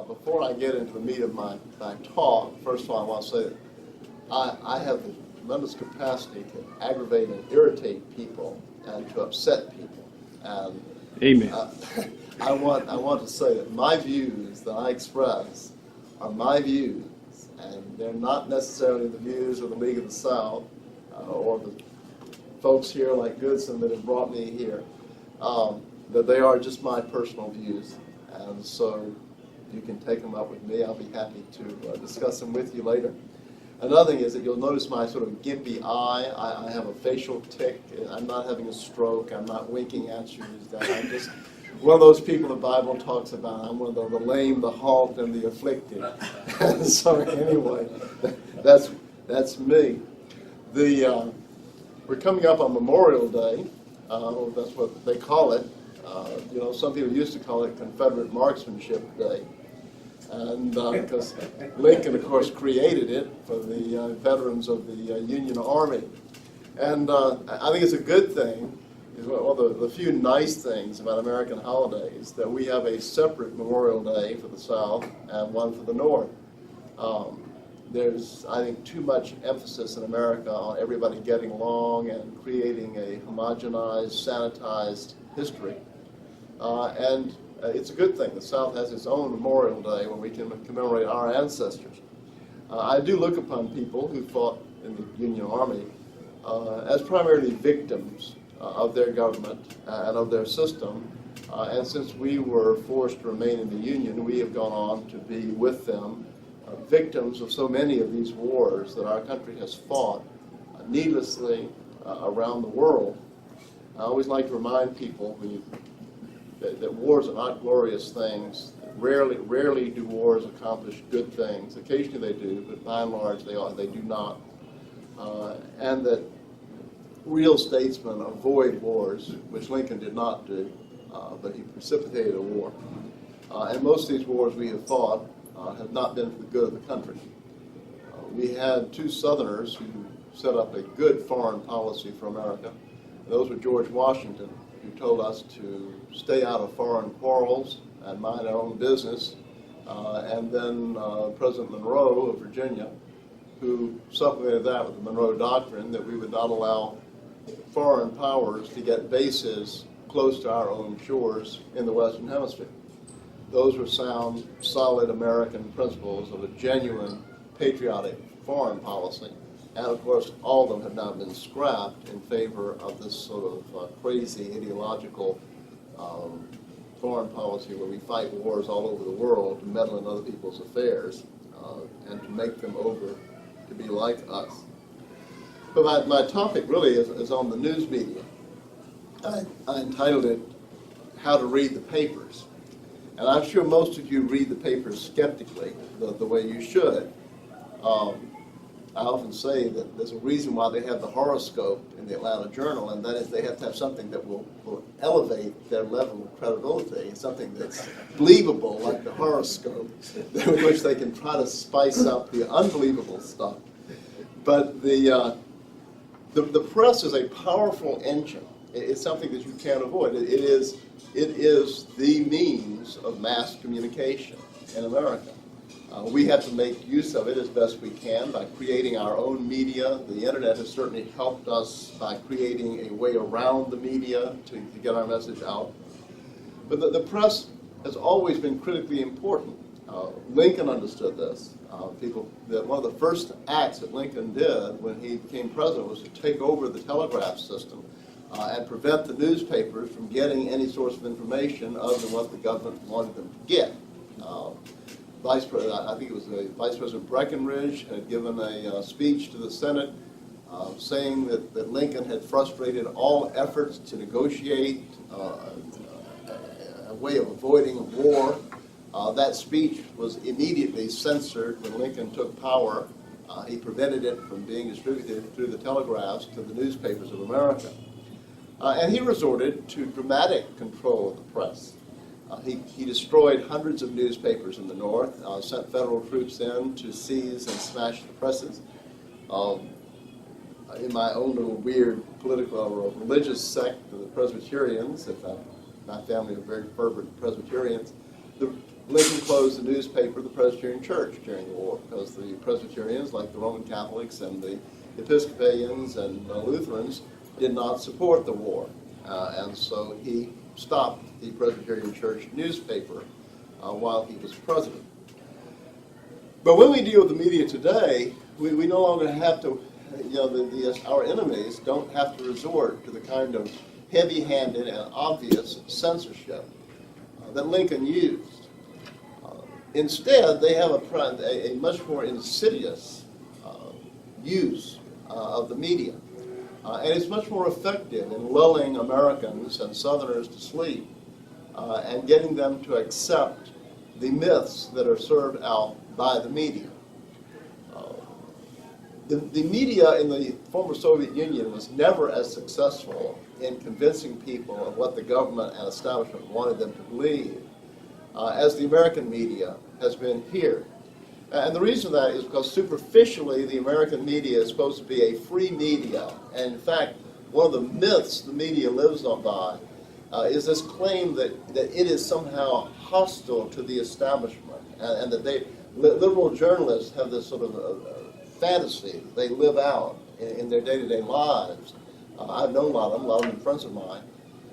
before I get into the meat of my talk, first of all, I want to say that I have the tremendous capacity to aggravate and irritate people and to upset people. And Amen. I want to say that my views that I express are my views, and they're not necessarily the views of the League of the South or the folks here like Goodson that have brought me here. That they are just my personal views, and so you can take them up with me. I'll be happy to discuss them with you later. Another thing is that you'll notice my sort of gimpy eye. I have a facial tic. I'm not having a stroke. I'm not winking at you. I'm just one of those people the Bible talks about. I'm one of the lame, the halt, and the afflicted. And so anyway, that's me. We're coming up on Memorial Day. That's what they call it. Some people used to call it Confederate Marksmanship Day. And because Lincoln, of course, created it for the veterans of the Union Army. And I think it's a good thing. It's one of the few nice things about American holidays that we have a separate Memorial Day for the South and one for the North. There's, I think, too much emphasis in America on everybody getting along and creating a homogenized, sanitized history. And it's a good thing. The South has its own Memorial Day when we can commemorate our ancestors. I do look upon people who fought in the Union Army as primarily victims of their government and of their system. And since we were forced to remain in the Union, we have gone on to be with them, victims of so many of these wars that our country has fought needlessly around the world. I always like to remind people that wars are not glorious things. Rarely do wars accomplish good things. Occasionally they do, but by and large they do not. And that real statesmen avoid wars, which Lincoln did not do, but he precipitated a war. And most of these wars we have fought have not been for the good of the country. We had two Southerners who set up a good foreign policy for America. Those were George Washington, who told us to stay out of foreign quarrels and mind our own business, and then President Monroe of Virginia, who supplemented that with the Monroe Doctrine that we would not allow foreign powers to get bases close to our own shores in the Western Hemisphere. Those were sound, solid American principles of a genuine patriotic foreign policy. And of course, all of them have now been scrapped in favor of this sort of crazy ideological foreign policy where we fight wars all over the world to meddle in other people's affairs and to make them over to be like us. But my topic really is on the news media. I entitled it, How to Read the Papers. And I'm sure most of you read the papers skeptically, the way you should. I often say that there's a reason why they have the horoscope in the Atlanta Journal, and that is they have to have something that will elevate their level of credibility, something that's believable, like the horoscope, with which they can try to spice up the unbelievable stuff. But the press is a powerful engine. It's something that you can't avoid. It is the means of mass communication in America. We have to make use of it as best we can by creating our own media. The internet has certainly helped us by creating a way around the media to get our message out. But the press has always been critically important. Lincoln understood this. One of the first acts that Lincoln did when he became president was to take over the telegraph system and prevent the newspapers from getting any source of information other than what the government wanted them to get. I think it was Vice President Breckinridge had given a speech to the Senate saying that Lincoln had frustrated all efforts to negotiate a way of avoiding a war. That speech was immediately censored when Lincoln took power. He prevented it from being distributed through the telegraphs to the newspapers of America. And he resorted to dramatic control of the press. He destroyed hundreds of newspapers in the North, sent federal troops in to seize and smash the presses. In my own little weird political or religious sect, the Presbyterians, my family are very fervent Presbyterians, Lincoln closed the newspaper of the Presbyterian Church during the war because the Presbyterians, like the Roman Catholics and the Episcopalians and Lutherans, did not support the war. And so he stopped the Presbyterian Church newspaper while he was president. But when we deal with the media today, we no longer have to, our enemies don't have to resort to the kind of heavy-handed and obvious censorship that Lincoln used. Instead, they have a much more insidious use of the media. And it's much more effective in lulling Americans and Southerners to sleep and getting them to accept the myths that are served out by the media. The media in the former Soviet Union was never as successful in convincing people of what the government and establishment wanted them to believe as the American media has been here. And the reason for that is because superficially the American media is supposed to be a free media. And in fact, one of the myths the media lives on by is this claim that it is somehow hostile to the establishment, and that liberal journalists have this sort of fantasy that they live out in their day-to-day lives. I've known a lot of them friends of mine.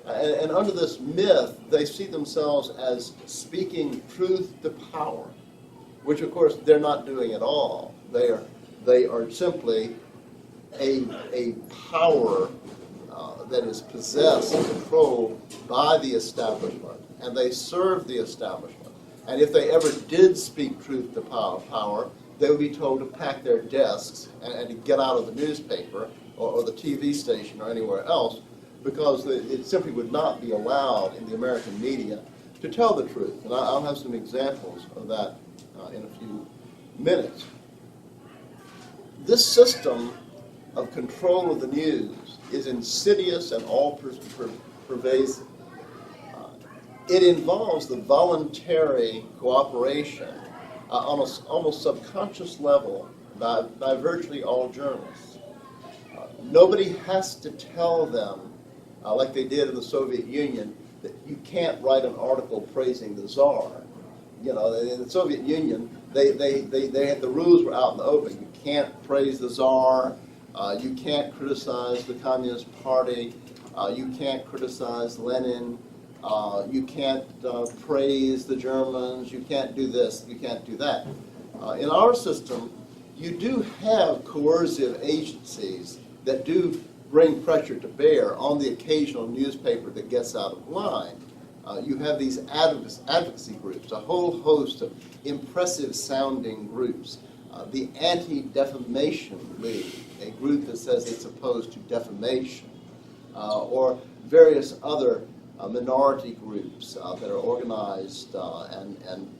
And under this myth, they see themselves as speaking truth to power, which of course they're not doing at all. They are simply a power that is possessed and controlled by the establishment, and they serve the establishment. And if they ever did speak truth to power, they would be told to pack their desks and to get out of the newspaper or the TV station or anywhere else, because it simply would not be allowed in the American media to tell the truth. And I'll have some examples of that in a few minutes. This system of control of the news is insidious and all-pervasive. It involves the voluntary cooperation on an almost subconscious level by virtually all journalists. Nobody has to tell them, like they did in the Soviet Union, that you can't write an article praising the Tsar. In the Soviet Union, they had the rules were out in the open. You can't praise the Tsar. You can't criticize the Communist Party. You can't criticize Lenin. You can't praise the Germans. You can't do this. You can't do that. In our system, you do have coercive agencies that do bring pressure to bear on the occasional newspaper that gets out of line. You have these advocacy groups, a whole host of impressive-sounding groups. The Anti-Defamation League, a group that says it's opposed to defamation, or various other minority groups that are organized and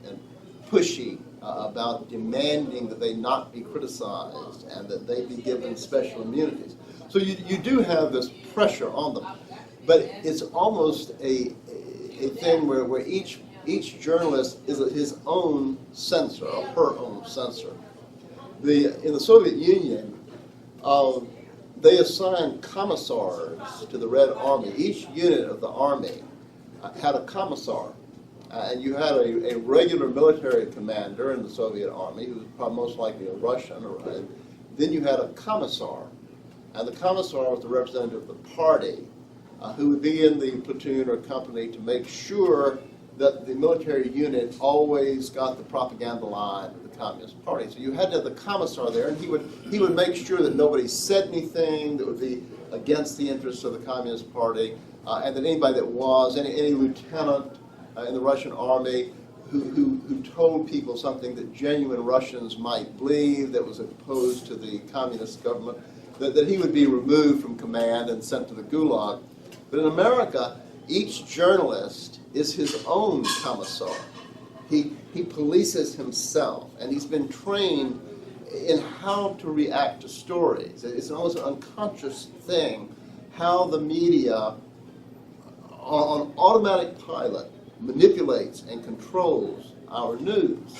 pushy about demanding that they not be criticized and that they be given special immunities. So you do have this pressure on them, but it's almost a thing where each journalist is his own censor or her own censor. In the Soviet Union, they assigned commissars to the Red Army. Each unit of the army had a commissar. And you had a regular military commander in the Soviet Army, who was probably most likely a Russian. And then you had a commissar. And the commissar was the representative of the party, who would be in the platoon or company to make sure that the military unit always got the propaganda line of the Communist Party. So you had to have the commissar there, and he would make sure that nobody said anything that would be against the interests of the Communist Party, and that anybody that was, any lieutenant in the Russian army who told people something that genuine Russians might believe that was opposed to the communist government, that he would be removed from command and sent to the Gulag. But in America, each journalist is his own commissar. He polices himself, and he's been trained in how to react to stories. It's almost an unconscious thing how the media, on automatic pilot, manipulates and controls our news.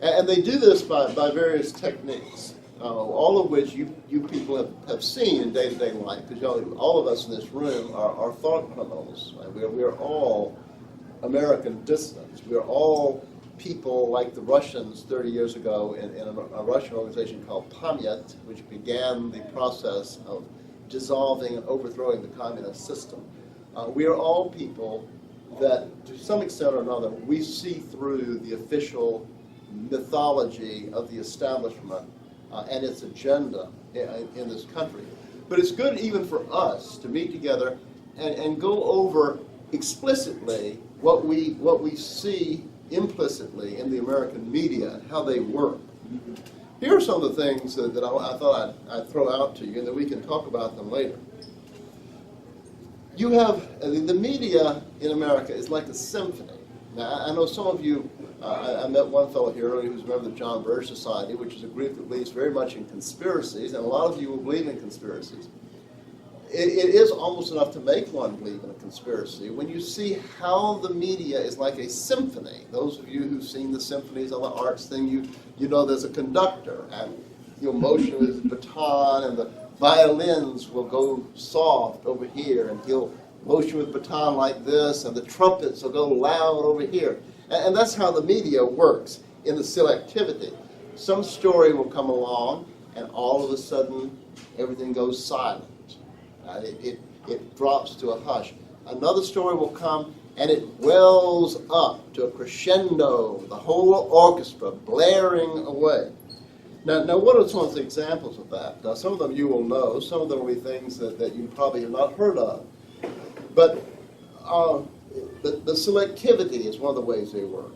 And they do this by various techniques, all of which you people have seen in day-to-day life, because all of us in this room are thought criminals. Right? We are all American dissidents. We're all people like the Russians 30 years ago in a Russian organization called Pamyat, which began the process of dissolving and overthrowing the communist system. We are all people that, to some extent or another, we see through the official mythology of the establishment and its agenda in this country. But it's good even for us to meet together and go over explicitly what we see implicitly in the American media and how they work. Here are some of the things that I thought I'd throw out to you, and that we can talk about them later. You have, the media in America is like a symphony. Now, I know some of you, I met one fellow here earlier who's a member of the John Birch Society, which is a group that believes very much in conspiracies, and a lot of you will believe in conspiracies. It is almost enough to make one believe in a conspiracy when you see how the media is like a symphony. Those of you who've seen the symphonies on the arts thing, you know there's a conductor, and you'll motion with his baton, and the violins will go soft over here, and he'll motion with baton like this, and the trumpets will go loud over here. And that's how the media works in the selectivity. Some story will come along, and all of a sudden, everything goes silent. It drops to a hush. Another story will come, and it wells up to a crescendo, the whole orchestra blaring away. Now, what are some of the examples of that? Now, some of them you will know. Some of them will be things that you probably have not heard of. But the selectivity is one of the ways they work.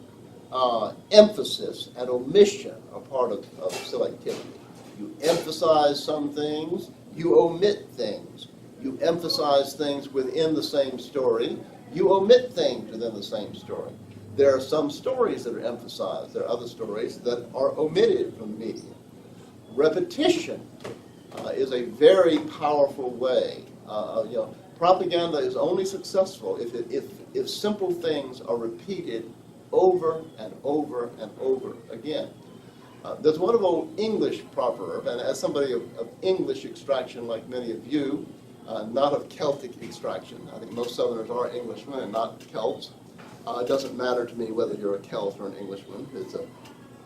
Emphasis and omission are part of selectivity. You emphasize some things, you omit things. You emphasize things within the same story, you omit things within the same story. There are some stories that are emphasized, there are other stories that are omitted from the media. Repetition is a very powerful way. Propaganda is only successful if simple things are repeated over and over and over again. There's one old English proverb, and as somebody of English extraction like many of you, not of Celtic extraction. I think most Southerners are Englishmen and not Celts. It doesn't matter to me whether you're a Celt or an Englishman. It's a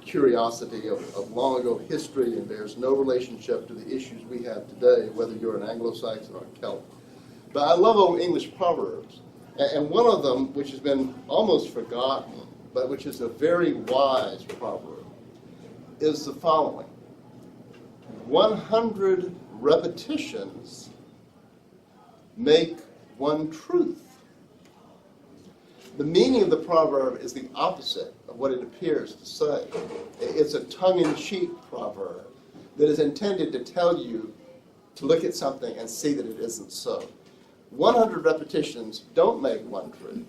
curiosity of long ago history, and there's no relationship to the issues we have today, whether you're an Anglo-Saxon or a Celt. But I love old English proverbs. And one of them, which has been almost forgotten, but which is a very wise proverb, is the following. 100 repetitions make one truth. The meaning of the proverb is the opposite of what it appears to say. It's a tongue-in-cheek proverb that is intended to tell you to look at something and see that it isn't so. 100 repetitions don't make one truth.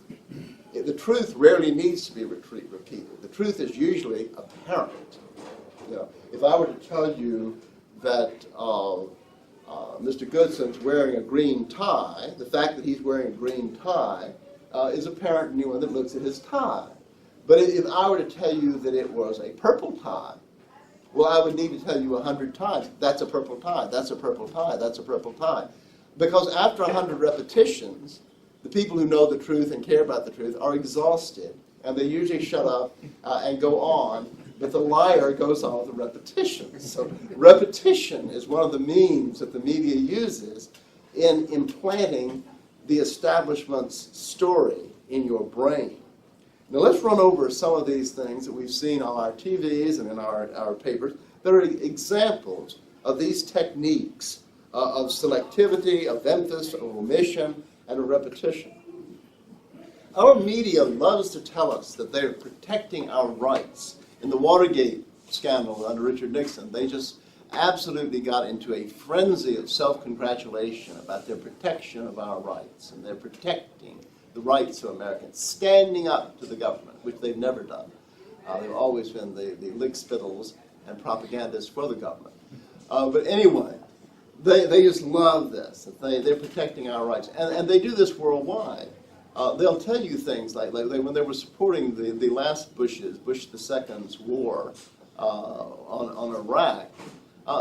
The truth rarely needs to be repeated. The truth is usually apparent. If I were to tell you that Mr. Goodson's wearing a green tie, the fact that he's wearing a green tie is apparent to anyone that looks at his tie. But if I were to tell you that it was a purple tie, well, I would need to tell you 100 times, that's a purple tie, that's a purple tie, that's a purple tie. Because after 100 repetitions, the people who know the truth and care about the truth are exhausted, and they usually shut up and go on, but the liar goes on with the repetition. So repetition is one of the means that the media uses in implanting the establishment's story in your brain. Now let's run over some of these things that we've seen on our TVs and in our papers that are examples of these techniques of selectivity, of emphasis, of omission, and of repetition. Our media loves to tell us that they're protecting our rights. In the Watergate scandal under Richard Nixon, they just absolutely got into a frenzy of self-congratulation about their protection of our rights, and they're protecting the rights of Americans, standing up to the government, which they've never done. They've always been the lickspittles and propagandists for the government. But anyway, they just love this. They're protecting our rights. And they do this worldwide. They'll tell you things like when they were supporting the last Bush II's war on Iraq,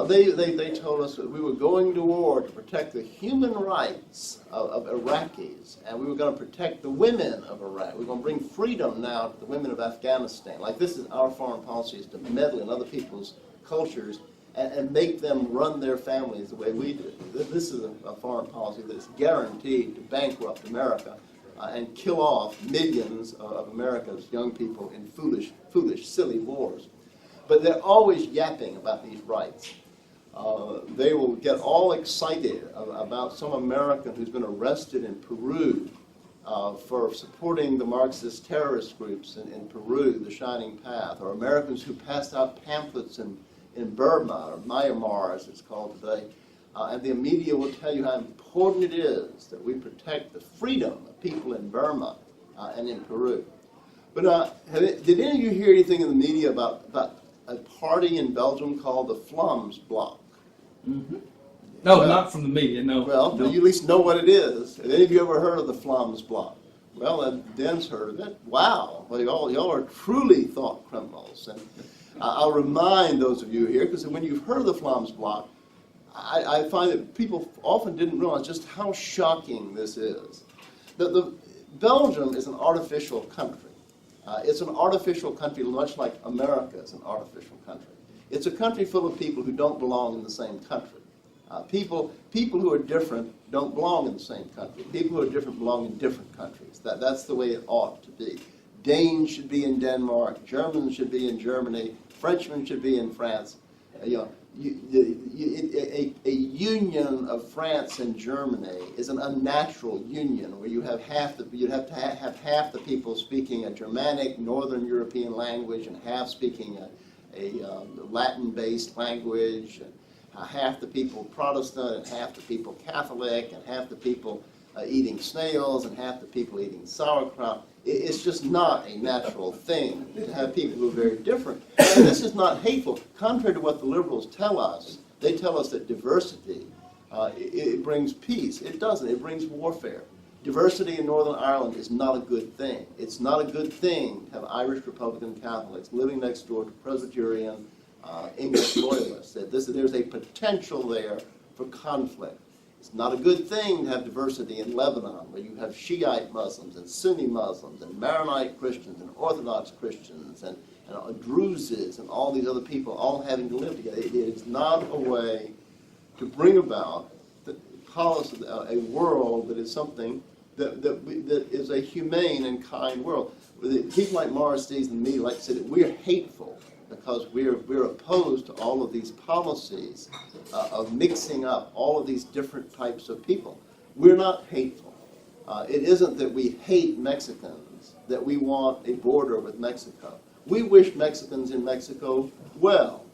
They told us that we were going to war to protect the human rights of Iraqis, and we were going to protect the women of Iraq. We were going to bring freedom now to the women of Afghanistan. Like, this is our foreign policy, is to meddle in other people's cultures and make them run their families the way we do. This is a foreign policy that's guaranteed to bankrupt America and kill off millions of America's young people in foolish, silly wars. But they're always yapping about these rights. They will get all excited about some American who's been arrested in Peru for supporting the Marxist terrorist groups in Peru, the Shining Path, or Americans who passed out pamphlets in Burma, or Myanmar as it's called today. And the media will tell you how important it is that we protect the freedom of people in Burma and in Peru. But did any of you hear anything in the media about a party in Belgium called the Vlaams Bloc? Mm-hmm. No, not from the media, no. Well, no. You at least know what it is. Have any of you ever heard of the Vlaams Bloc? Well, Den's heard of it. Wow, well, y'all are truly thought criminals. And I'll remind those of you here, because when you've heard of the Vlaams Bloc, I find that people often didn't realize just how shocking this is. Belgium is an artificial country. It's an artificial country much like America is an artificial country. It's a country full of people who don't belong in the same country. People who are different don't belong in the same country. People who are different belong in different countries. That's the way it ought to be. Danes should be in Denmark. Germans should be in Germany. Frenchmen should be in France. A union of France and Germany is an unnatural union where you have you'd have to have half the people speaking a Germanic, Northern European language and half speaking a Latin-based language, and half the people Protestant and half the people Catholic and half the people eating snails and half the people eating sauerkraut. It's just not a natural thing to have people who are very different. And this is not hateful. Contrary to what the liberals tell us, they tell us that diversity, it brings peace. It doesn't. It brings warfare. Diversity in Northern Ireland is not a good thing. It's not a good thing to have Irish Republican Catholics living next door to Presbyterian English loyalists. There's a potential there for conflict. It's not a good thing to have diversity in Lebanon, where you have Shiite Muslims and Sunni Muslims and Maronite Christians and Orthodox Christians and Druzes and all these other people all having to live together. It is not a way to bring about the policy, a world that is something that is a humane and kind world. People like Morris Dees and me like to say that we're hateful because we're opposed to all of these policies of mixing up all of these different types of people. We're not hateful. It isn't that we hate Mexicans, that we want a border with Mexico. We wish Mexicans in Mexico well.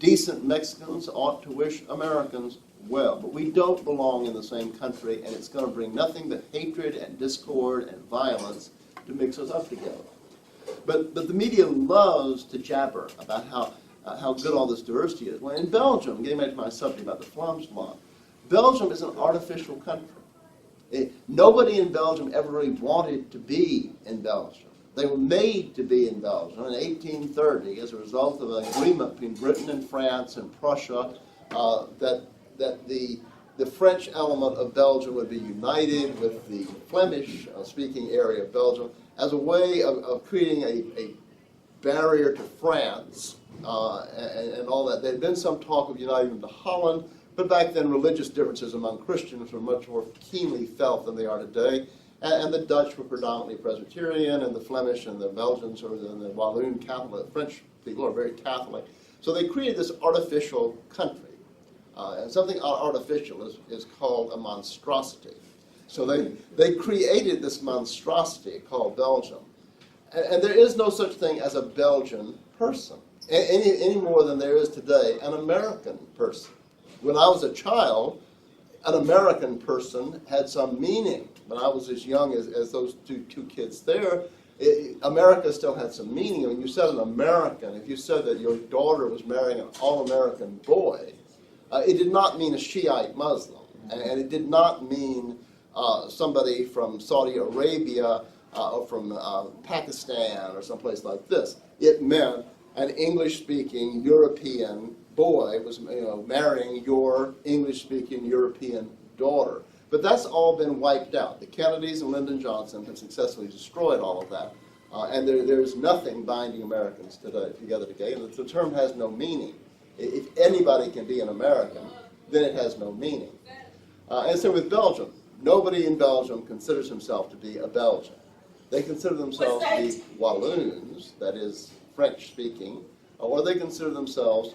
Decent Mexicans ought to wish Americans well, but we don't belong in the same country, and it's going to bring nothing but hatred and discord and violence to mix us up together. But the media loves to jabber about how good all this diversity is. Well, in Belgium, getting back to my subject about the Vlaams Bloc, Belgium is an artificial country. Nobody in Belgium ever really wanted to be in Belgium. They were made to be in Belgium in 1830 as a result of an agreement between Britain and France and Prussia that the French element of Belgium would be united with the Flemish-speaking area of Belgium as a way of creating a barrier to France and all that. There had been some talk of uniting them to Holland, but back then religious differences among Christians were much more keenly felt than they are today. And the Dutch were predominantly Presbyterian, and the Flemish and the Belgians or the Walloon Catholic, French people are very Catholic. So they created this artificial country. And something artificial is called a monstrosity. So they created this monstrosity called Belgium. And there is no such thing as a Belgian person, any more than there is today an American person. When I was a child, an American person had some meaning. When I was as young as those two kids there, America still had some meaning. When you said an American, if you said that your daughter was marrying an all-American boy, it did not mean a Shiite Muslim, and it did not mean somebody from Saudi Arabia or from Pakistan or someplace like this. It meant an English-speaking European boy was marrying your English-speaking European daughter. But that's all been wiped out. The Kennedys and Lyndon Johnson have successfully destroyed all of that. And there's nothing binding Americans together today. And the term has no meaning. If anybody can be an American, then it has no meaning. And so with Belgium, nobody in Belgium considers himself to be a Belgian. They consider themselves to be Walloons, that is, French-speaking, or they consider themselves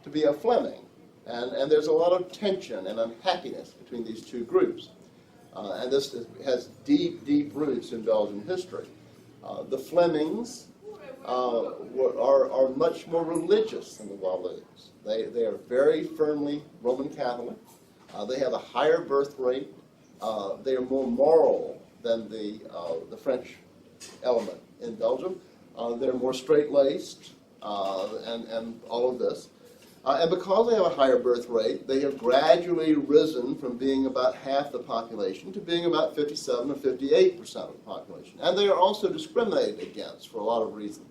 to be a Fleming. And there's a lot of tension and unhappiness between these two groups. And this has deep, deep roots in Belgian history. The Flemings are much more religious than the Walloons. They are very firmly Roman Catholic. They have a higher birth rate. They are more moral than the French element in Belgium. They're more straight-laced and all of this. And because they have a higher birth rate, they have gradually risen from being about half the population to being about 57 or 58% of the population. And they are also discriminated against for a lot of reasons.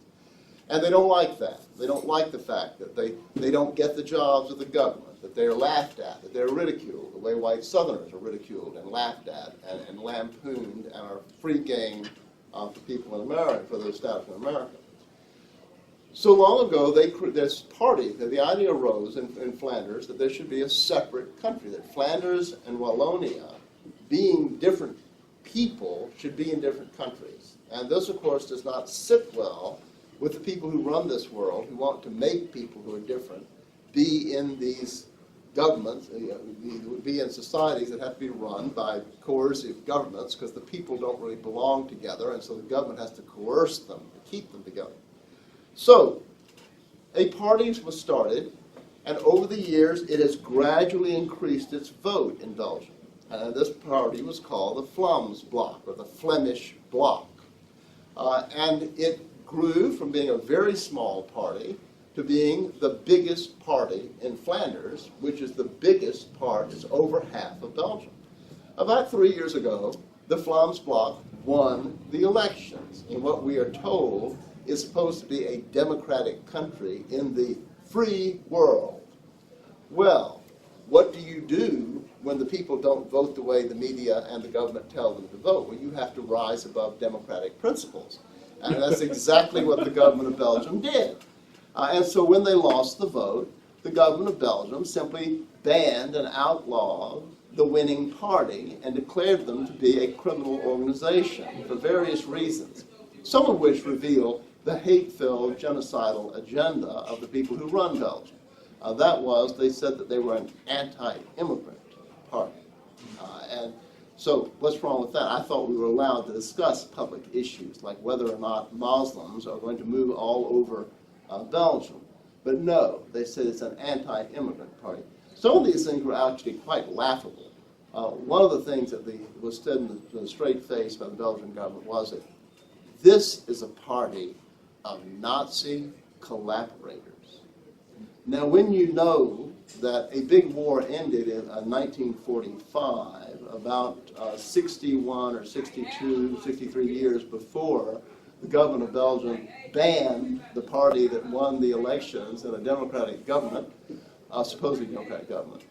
And they don't like that. They don't like the fact that they don't get the jobs of the government, that they're laughed at, that they're ridiculed, the way white Southerners are ridiculed and laughed at and lampooned and are free game for people in America, for the establishment of America. So long ago, this party, the idea arose in Flanders that there should be a separate country, that Flanders and Wallonia, being different people, should be in different countries. And this, of course, does not sit well with the people who run this world, who want to make people who are different be in these governments, be in societies that have to be run by coercive governments, because the people don't really belong together, and so the government has to coerce them to keep them together. So, a party was started, and over the years it has gradually increased its vote in Belgium. And this party was called the Vlaams Bloc, or the Flemish Bloc. And it grew from being a very small party to being the biggest party in Flanders, which is the biggest part, is over half of Belgium. About 3 years ago, the Vlaams Bloc won the elections in what we are told is supposed to be a democratic country in the free world. Well, what do you do when the people don't vote the way the media and the government tell them to vote? Well, you have to rise above democratic principles. And that's exactly what the government of Belgium did. And so when they lost the vote, the government of Belgium simply banned and outlawed the winning party and declared them to be a criminal organization for various reasons, some of which reveal the hate-filled, genocidal agenda of the people who run Belgium. That was, they said that they were an anti-immigrant party. And so what's wrong with that? I thought we were allowed to discuss public issues, like whether or not Muslims are going to move all over Belgium. But no, they said it's an anti-immigrant party. Some of these things were actually quite laughable. One of the things that was said in the straight face by the Belgian government was that this is a party of Nazi collaborators. Now, when you know that a big war ended in 1945, about 61 or 62, 63 years before the government of Belgium banned the party that won the elections in a democratic government, supposedly democratic government.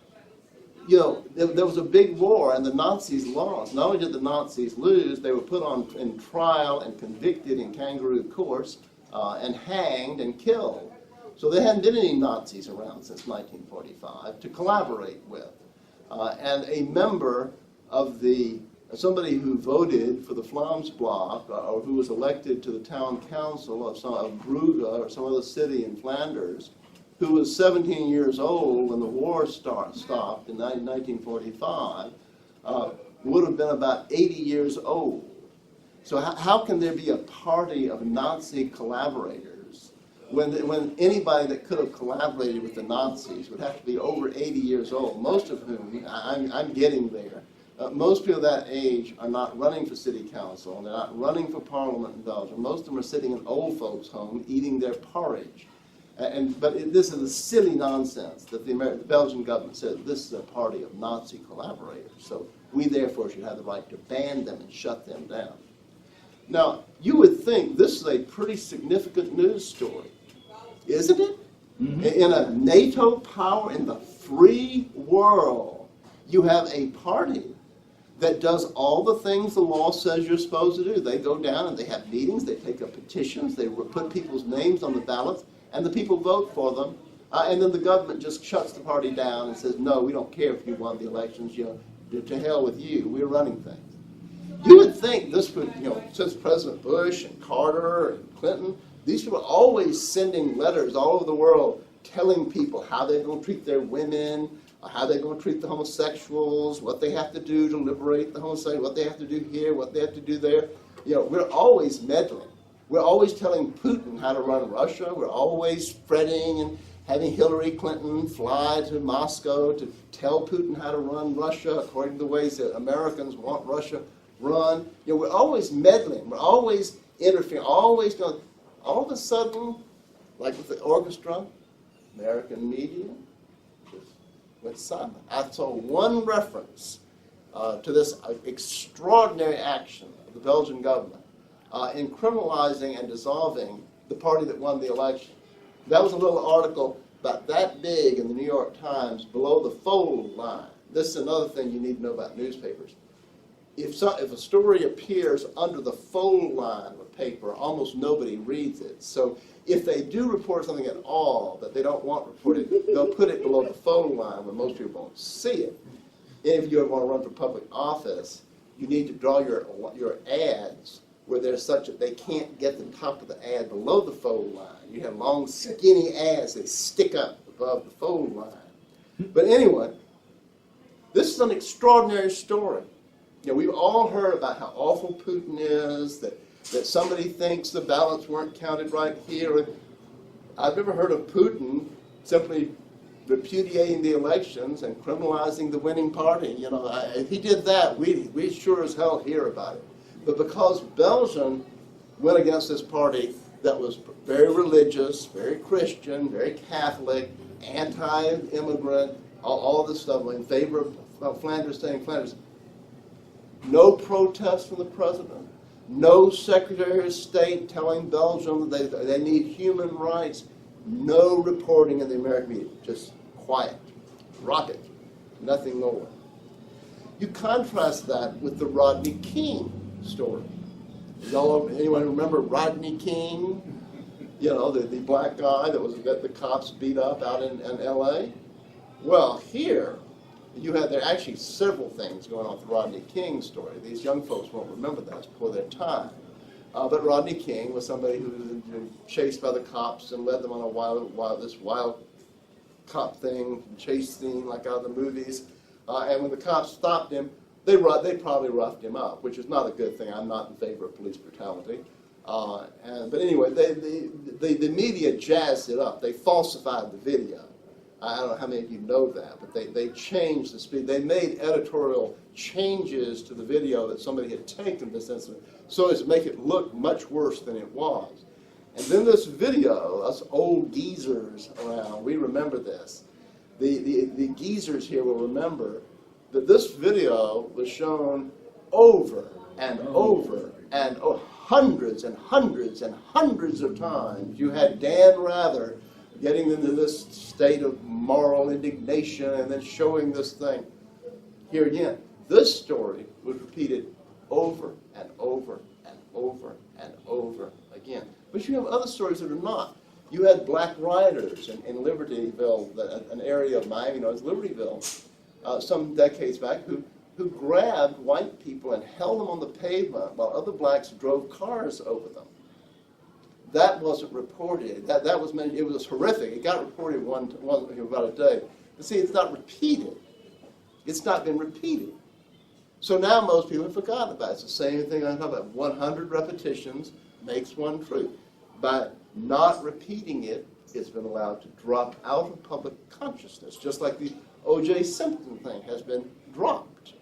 You know, there was a big war, and the Nazis lost. Not only did the Nazis lose, they were put in trial and convicted in kangaroo courts and hanged and killed. So there hadn't been any Nazis around since 1945 to collaborate with. And a member of somebody who voted for the Vlaams Bloc, or who was elected to the town council of Brugge or some other city in Flanders, who was 17 years old when the war stopped in 1945, would have been about 80 years old. So how can there be a party of Nazi collaborators when anybody that could have collaborated with the Nazis would have to be over 80 years old, most of whom, I'm getting there, most people that age are not running for city council, and they're not running for parliament in Belgium. Most of them are sitting in old folks' home eating their porridge. But this is a silly nonsense that the Belgian government said this is a party of Nazi collaborators, so we therefore should have the right to ban them and shut them down. Now, you would think this is a pretty significant news story, isn't it? In a NATO power in the free world, you have a party that does all the things the law says you're supposed to do. They go down and they have meetings, they take up petitions, they put people's names on the ballots, and the people vote for them. And then the government just shuts the party down and says, no, we don't care if you won the elections, to hell with you, we're running things. You would think this would, since President Bush and Carter and Clinton, these people are always sending letters all over the world telling people how they're going to treat their women, how they're going to treat the homosexuals, what they have to do to liberate the homosexuals, what they have to do here, what they have to do there. We're always meddling. We're always telling Putin how to run Russia. We're always fretting and having Hillary Clinton fly to Moscow to tell Putin how to run Russia according to the ways that Americans want Russia run. We're always meddling. We're always interfering, always going. All of a sudden, like with the orchestra, American media just went silent. I saw one reference to this extraordinary action of the Belgian government in criminalizing and dissolving the party that won the election. That was a little article about that big in the New York Times below the fold line. This is another thing you need to know about newspapers. If a story appears under the fold line of a paper, almost nobody reads it. So if they do report something at all that they don't want reported, they'll put it below the fold line where most people won't see it. If you ever want to run for public office, you need to draw your ads where they're such that they can't get the top of the ad below the fold line. You have long, skinny ads that stick up above the fold line. But anyway, this is an extraordinary story. We've all heard about how awful Putin is, that somebody thinks the ballots weren't counted right here. I've never heard of Putin simply repudiating the elections and criminalizing the winning party. If he did that, we sure as hell hear about it. But because Belgium went against this party that was very religious, very Christian, very Catholic, anti-immigrant, all this stuff in favor of Flanders staying Flanders, no protest from the president, no Secretary of State telling Belgium that they need human rights, no reporting in the American media, just quiet, rocket, nothing more. You contrast that with the Rodney King story. Anyone remember Rodney King? The black guy that the cops beat up out in L.A.? Well, here, there are actually several things going on with the Rodney King story. These young folks won't remember that. It's before their time. But Rodney King was somebody who was chased by the cops and led them on this wild cop thing, chase scene like out of the movies. And when the cops stopped him, they probably roughed him up, which is not a good thing. I'm not in favor of police brutality. But anyway, the media jazzed it up. They falsified the video. I don't know how many of you know that, but they changed the speed. They made editorial changes to the video that somebody had taken this incident so as to make it look much worse than it was. And then this video, us old geezers around, we remember this. The geezers here will remember that this video was shown over and over and hundreds and hundreds and hundreds of times. You had Dan Rather getting into this state of moral indignation and then showing this thing. Here again, this story was repeated over and over and over and over again. But you have other stories that are not. You had black rioters in Libertyville, an area of Miami known as Libertyville, some decades back, who grabbed white people and held them on the pavement while other blacks drove cars over them. That wasn't reported. That was meant. It was horrific. It got reported about a day. But see, it's not repeated. It's not been repeated. So now most people have forgotten about it. It's the same thing I talk about. 100 repetitions makes one true. By not repeating it, it's been allowed to drop out of public consciousness, just like the O.J. Simpson thing has been dropped.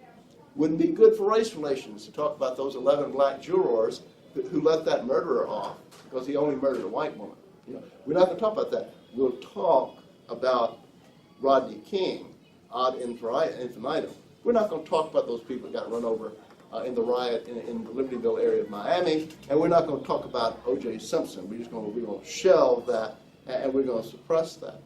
Wouldn't be good for race relations to talk about those 11 black jurors who let that murderer off because he only murdered a white woman. We're not going to talk about that. We'll talk about Rodney King ad infinitum. We're not going to talk about those people that got run over in the riot in the Libertyville area of Miami, and we're not going to talk about O.J. Simpson. We're going to shelve that and we're going to suppress that.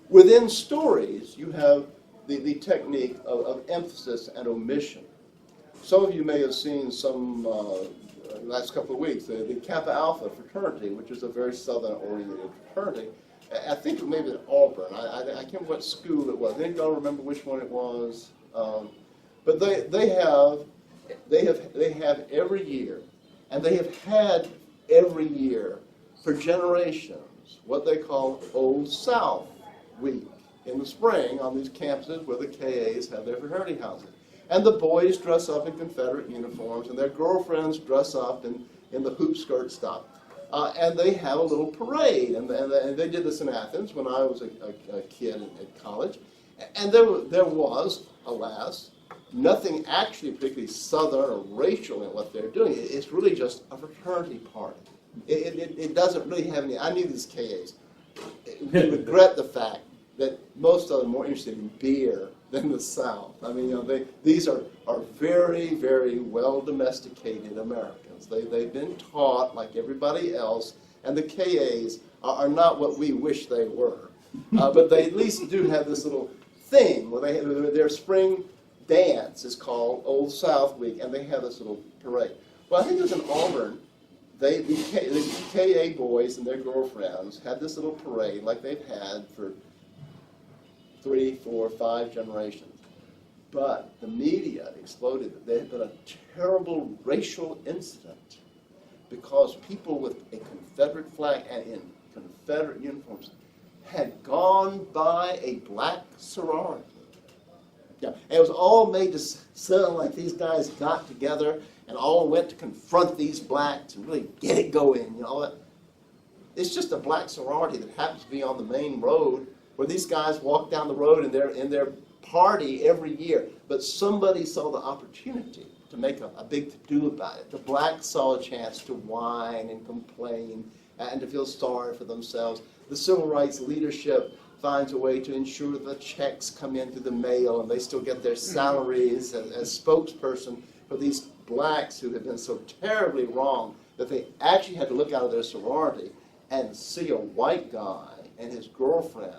Within stories, you have the technique of emphasis and omission. Some of you may have seen some last couple of weeks, the Kappa Alpha fraternity, which is a very Southern-oriented fraternity. I think it may be at Auburn. I can't remember what school it was. I don't remember which one it was. But they have every year, and they have had every year for generations, what they call Old South Week in the spring on these campuses where the KAs have their fraternity houses. And the boys dress up in Confederate uniforms, and their girlfriends dress up in the hoop skirt stuff. And they have a little parade. And they did this in Athens when I was a kid at college. And there was, alas, nothing actually particularly Southern or racial in what they're doing. It's really just a fraternity party. It doesn't really have any. I knew these KAs. We regret the fact that most of them are more interested in beer than the South. I mean, these are very, very well domesticated Americans. They've been taught like everybody else, and the KAs are not what we wish they were. But they at least do have this little thing where their spring dance is called Old South Week, and they have this little parade. Well, I think it was in Auburn. The KA boys and their girlfriends had this little parade like they've had for 3, 4, 5 generations. But the media exploded that there had been a terrible racial incident because people with a Confederate flag and in Confederate uniforms had gone by a black sorority. Yeah, and it was all made to sound like these guys got together and all went to confront these blacks and really get it going, you know. It's just a black sorority that happens to be on the main road where these guys walk down the road in their party every year. But somebody saw the opportunity to make a big to-do about it. The blacks saw a chance to whine and complain and to feel sorry for themselves. The civil rights leadership finds a way to ensure that the checks come in through the mail and they still get their salaries as spokesperson for these blacks who have been so terribly wrong that they actually had to look out of their sorority and see a white guy and his girlfriend,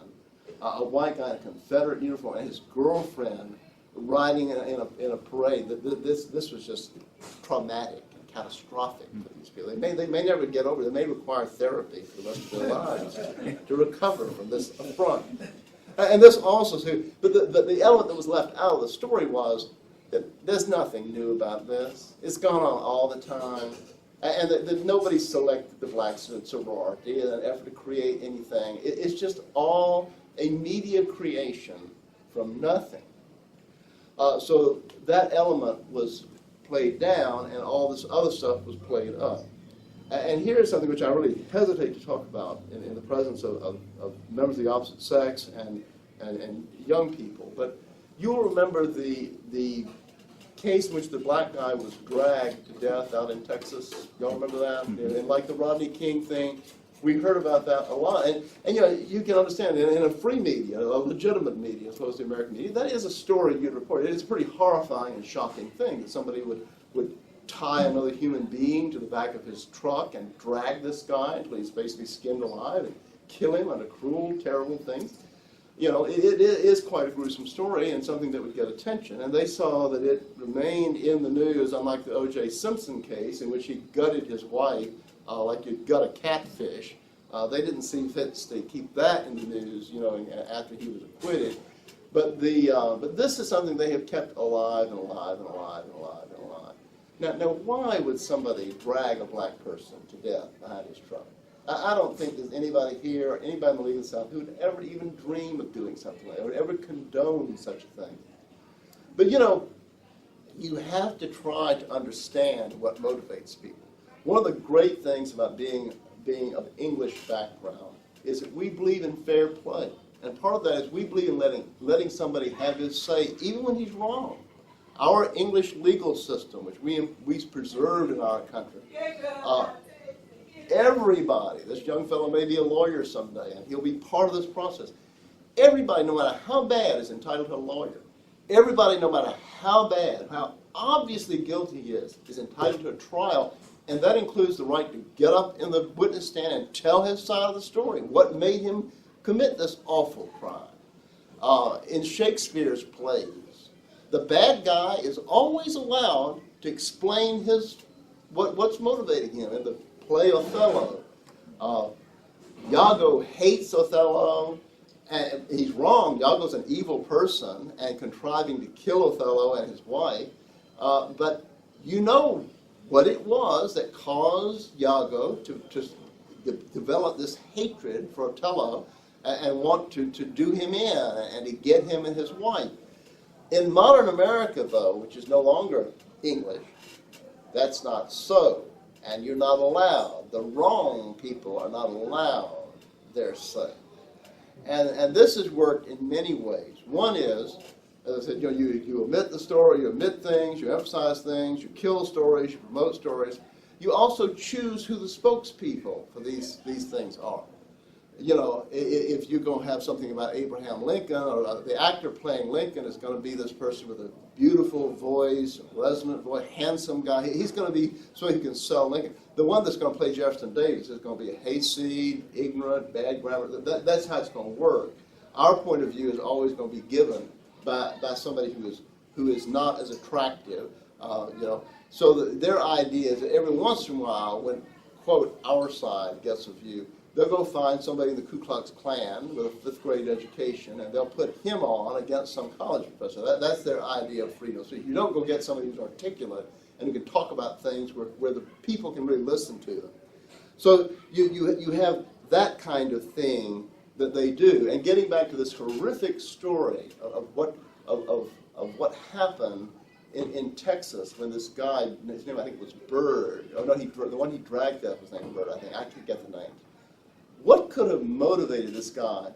a white guy in a Confederate uniform and his girlfriend riding in a parade. This was just traumatic and catastrophic for these people. They may never get over it. They may require therapy for the rest of their lives to recover from this affront. And this also, but the element that was left out of the story was that there's nothing new about this. It's gone on all the time. And that nobody selected the black sorority in an effort to create anything. It's just all a media creation from nothing. So that element was played down, and all this other stuff was played up. And here's something which I really hesitate to talk about in the presence of members of the opposite sex and young people. But you'll remember the case in which the black guy was dragged to death out in Texas. Y'all remember that? And like the Rodney King thing, we heard about that a lot. And you know, you can understand, in a free media, a legitimate media, as opposed to American media, that is a story you'd report. It is a pretty horrifying and shocking thing that somebody would tie another human being to the back of his truck and drag this guy until he's basically skinned alive and kill him under cruel, terrible things. You know, it is quite a gruesome story and something that would get attention. And they saw that it remained in the news, unlike the O.J. Simpson case, in which he gutted his wife like you'd gut a catfish. They didn't see fit to keep that in the news, you know, after he was acquitted. But this is something they have kept alive and alive and alive and alive and alive. Now, why would somebody drag a black person to death behind his truck? I don't think there's anybody here or anybody in the legal South who would ever even dream of doing something like that, or ever condone such a thing. But you know, you have to try to understand what motivates people. One of the great things about being of English background is that we believe in fair play. And part of that is we believe in letting somebody have his say, even when he's wrong. Our English legal system, which we preserved in our country, everybody, this young fellow may be a lawyer someday, and he'll be part of this process. Everybody, no matter how bad, is entitled to a lawyer. Everybody, no matter how bad, how obviously guilty he is entitled to a trial And that includes the right to get up in the witness stand and tell his side of the story. What made him commit this awful crime? In Shakespeare's plays, the bad guy is always allowed to explain what's motivating him. In the play Othello, Iago hates Othello, and he's wrong. Iago's an evil person and contriving to kill Othello and his wife. But you know what it was that caused Iago to develop this hatred for Othello and want to do him in and to get him and his wife. In modern America, though, which is no longer English, that's not so. And you're not allowed. The wrong people are not allowed their say. And this has worked in many ways. One is, as I said, you omit the story, you omit things, you emphasize things, you kill stories, you promote stories. You also choose who the spokespeople for these things are. If you're going to have something about Abraham Lincoln, or the actor playing Lincoln is going to be this person with a beautiful voice, a resonant voice, handsome guy. He's going to be so he can sell Lincoln. The one that's going to play Jefferson Davis is going to be a hayseed, ignorant, bad grammar. That's how it's going to work. Our point of view is always going to be given by somebody who is not as attractive. So their idea is that every once in a while, when, quote, our side gets a view, they'll go find somebody in the Ku Klux Klan with a fifth grade education, and they'll put him on against some college professor. That's their idea of freedom. So you don't go get somebody who's articulate and who can talk about things where the people can really listen to them. So you have that kind of thing that they do. And getting back to this horrific story of what happened in Texas when this guy, his name I think was Bird. Oh no, the one he dragged up was named Bird. I think I can't get the name. What could have motivated this guy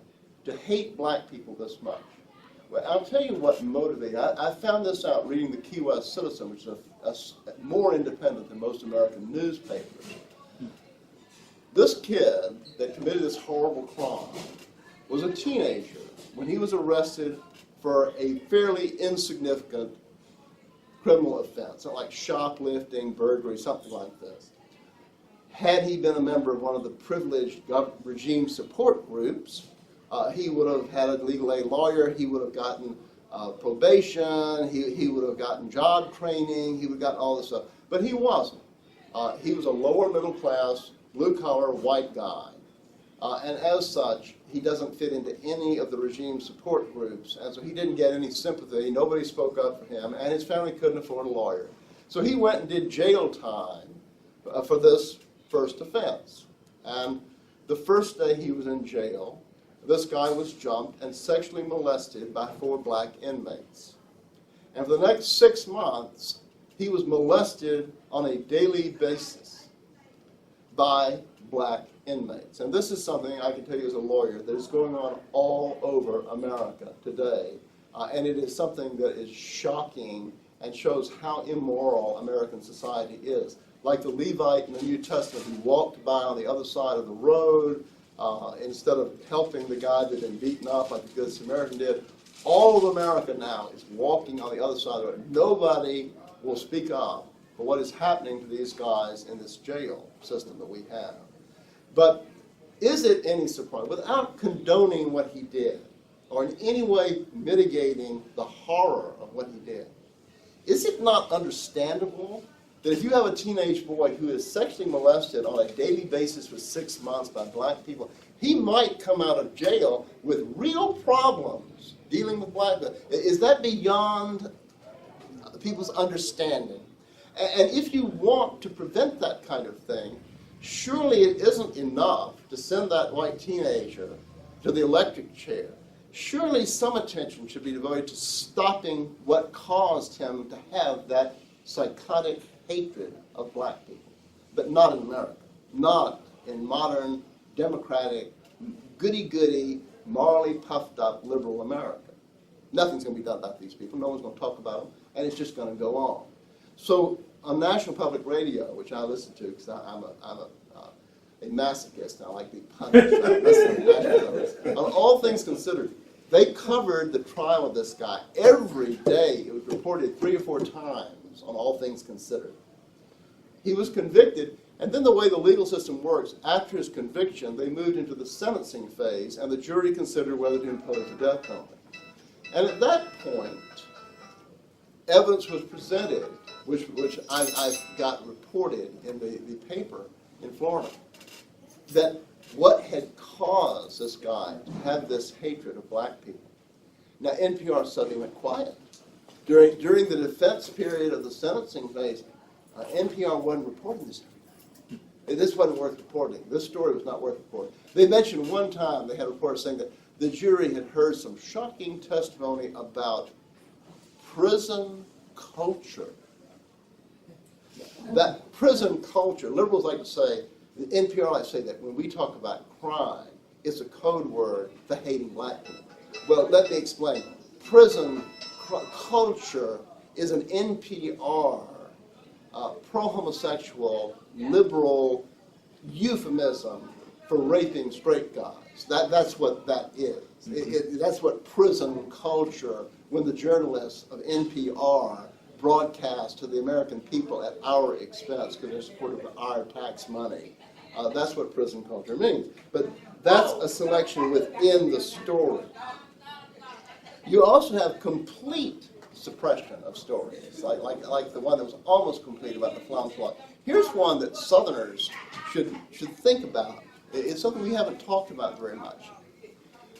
to hate black people this much? Well, I'll tell you what motivated. I found this out reading the Key West Citizen, which is more independent than most American newspapers. This kid that committed this horrible crime was a teenager when he was arrested for a fairly insignificant criminal offense, like shoplifting, burglary, something like this. Had he been a member of one of the privileged regime support groups, he would have had a legal aid lawyer, he would have gotten probation, he would have gotten job training, he would have gotten all this stuff. But he wasn't. He was a lower middle class, blue-collar, white guy. And as such, he doesn't fit into any of the regime support groups. And so he didn't get any sympathy. Nobody spoke up for him, and his family couldn't afford a lawyer. So he went and did jail time for this first offense. And the first day he was in jail, this guy was jumped and sexually molested by 4 black inmates. And for the next 6 months, he was molested on a daily basis by black inmates. And this is something I can tell you as a lawyer that is going on all over America today. And it is something that is shocking and shows how immoral American society is. Like the Levite in the New Testament who walked by on the other side of the road instead of helping the guy that had been beaten up like the Good Samaritan did. All of America now is walking on the other side of the road. Nobody will speak up for what is happening to these guys in this jail system that we have. But is it any surprise, without condoning what he did, or in any way mitigating the horror of what he did, is it not understandable that if you have a teenage boy who is sexually molested on a daily basis for 6 months by black people, he might come out of jail with real problems dealing with black people? Is that beyond people's understanding? And if you want to prevent that kind of thing, surely it isn't enough to send that white teenager to the electric chair. Surely some attention should be devoted to stopping what caused him to have that psychotic hatred of black people. But not in America. Not in modern, democratic, goody-goody, morally puffed-up liberal America. Nothing's going to be done about these people. No one's going to talk about them. And it's just going to go on. So on National Public Radio, which I listen to because I'm a masochist, I like being punished. I listen to National Public. On All Things Considered, they covered the trial of this guy every day. It was reported 3 or 4 times on All Things Considered. He was convicted, and then the way the legal system works, after his conviction, they moved into the sentencing phase, and the jury considered whether to impose the death penalty. And at that point, evidence was presented, which I got reported in the paper in Florida, that what had caused this guy to have this hatred of black people. Now, NPR suddenly went quiet. During the defense period of the sentencing phase, NPR wasn't reporting this. This wasn't worth reporting. This story was not worth reporting. They mentioned one time, they had a report saying that the jury had heard some shocking testimony about prison culture. That prison culture, liberals like to say, the NPR like to say that when we talk about crime, it's a code word for hating black people. Well, let me explain. Prison culture is an NPR pro-homosexual, liberal euphemism for raping straight guys. That's what that is. That's what prison culture, when the journalists of NPR broadcast to the American people at our expense because they're supported by our tax money. That's what prison culture means. But that's a selection within the story. You also have complete suppression of stories, like the one that was almost complete about the Flom plot. Here's one that Southerners should think about. It's something we haven't talked about very much.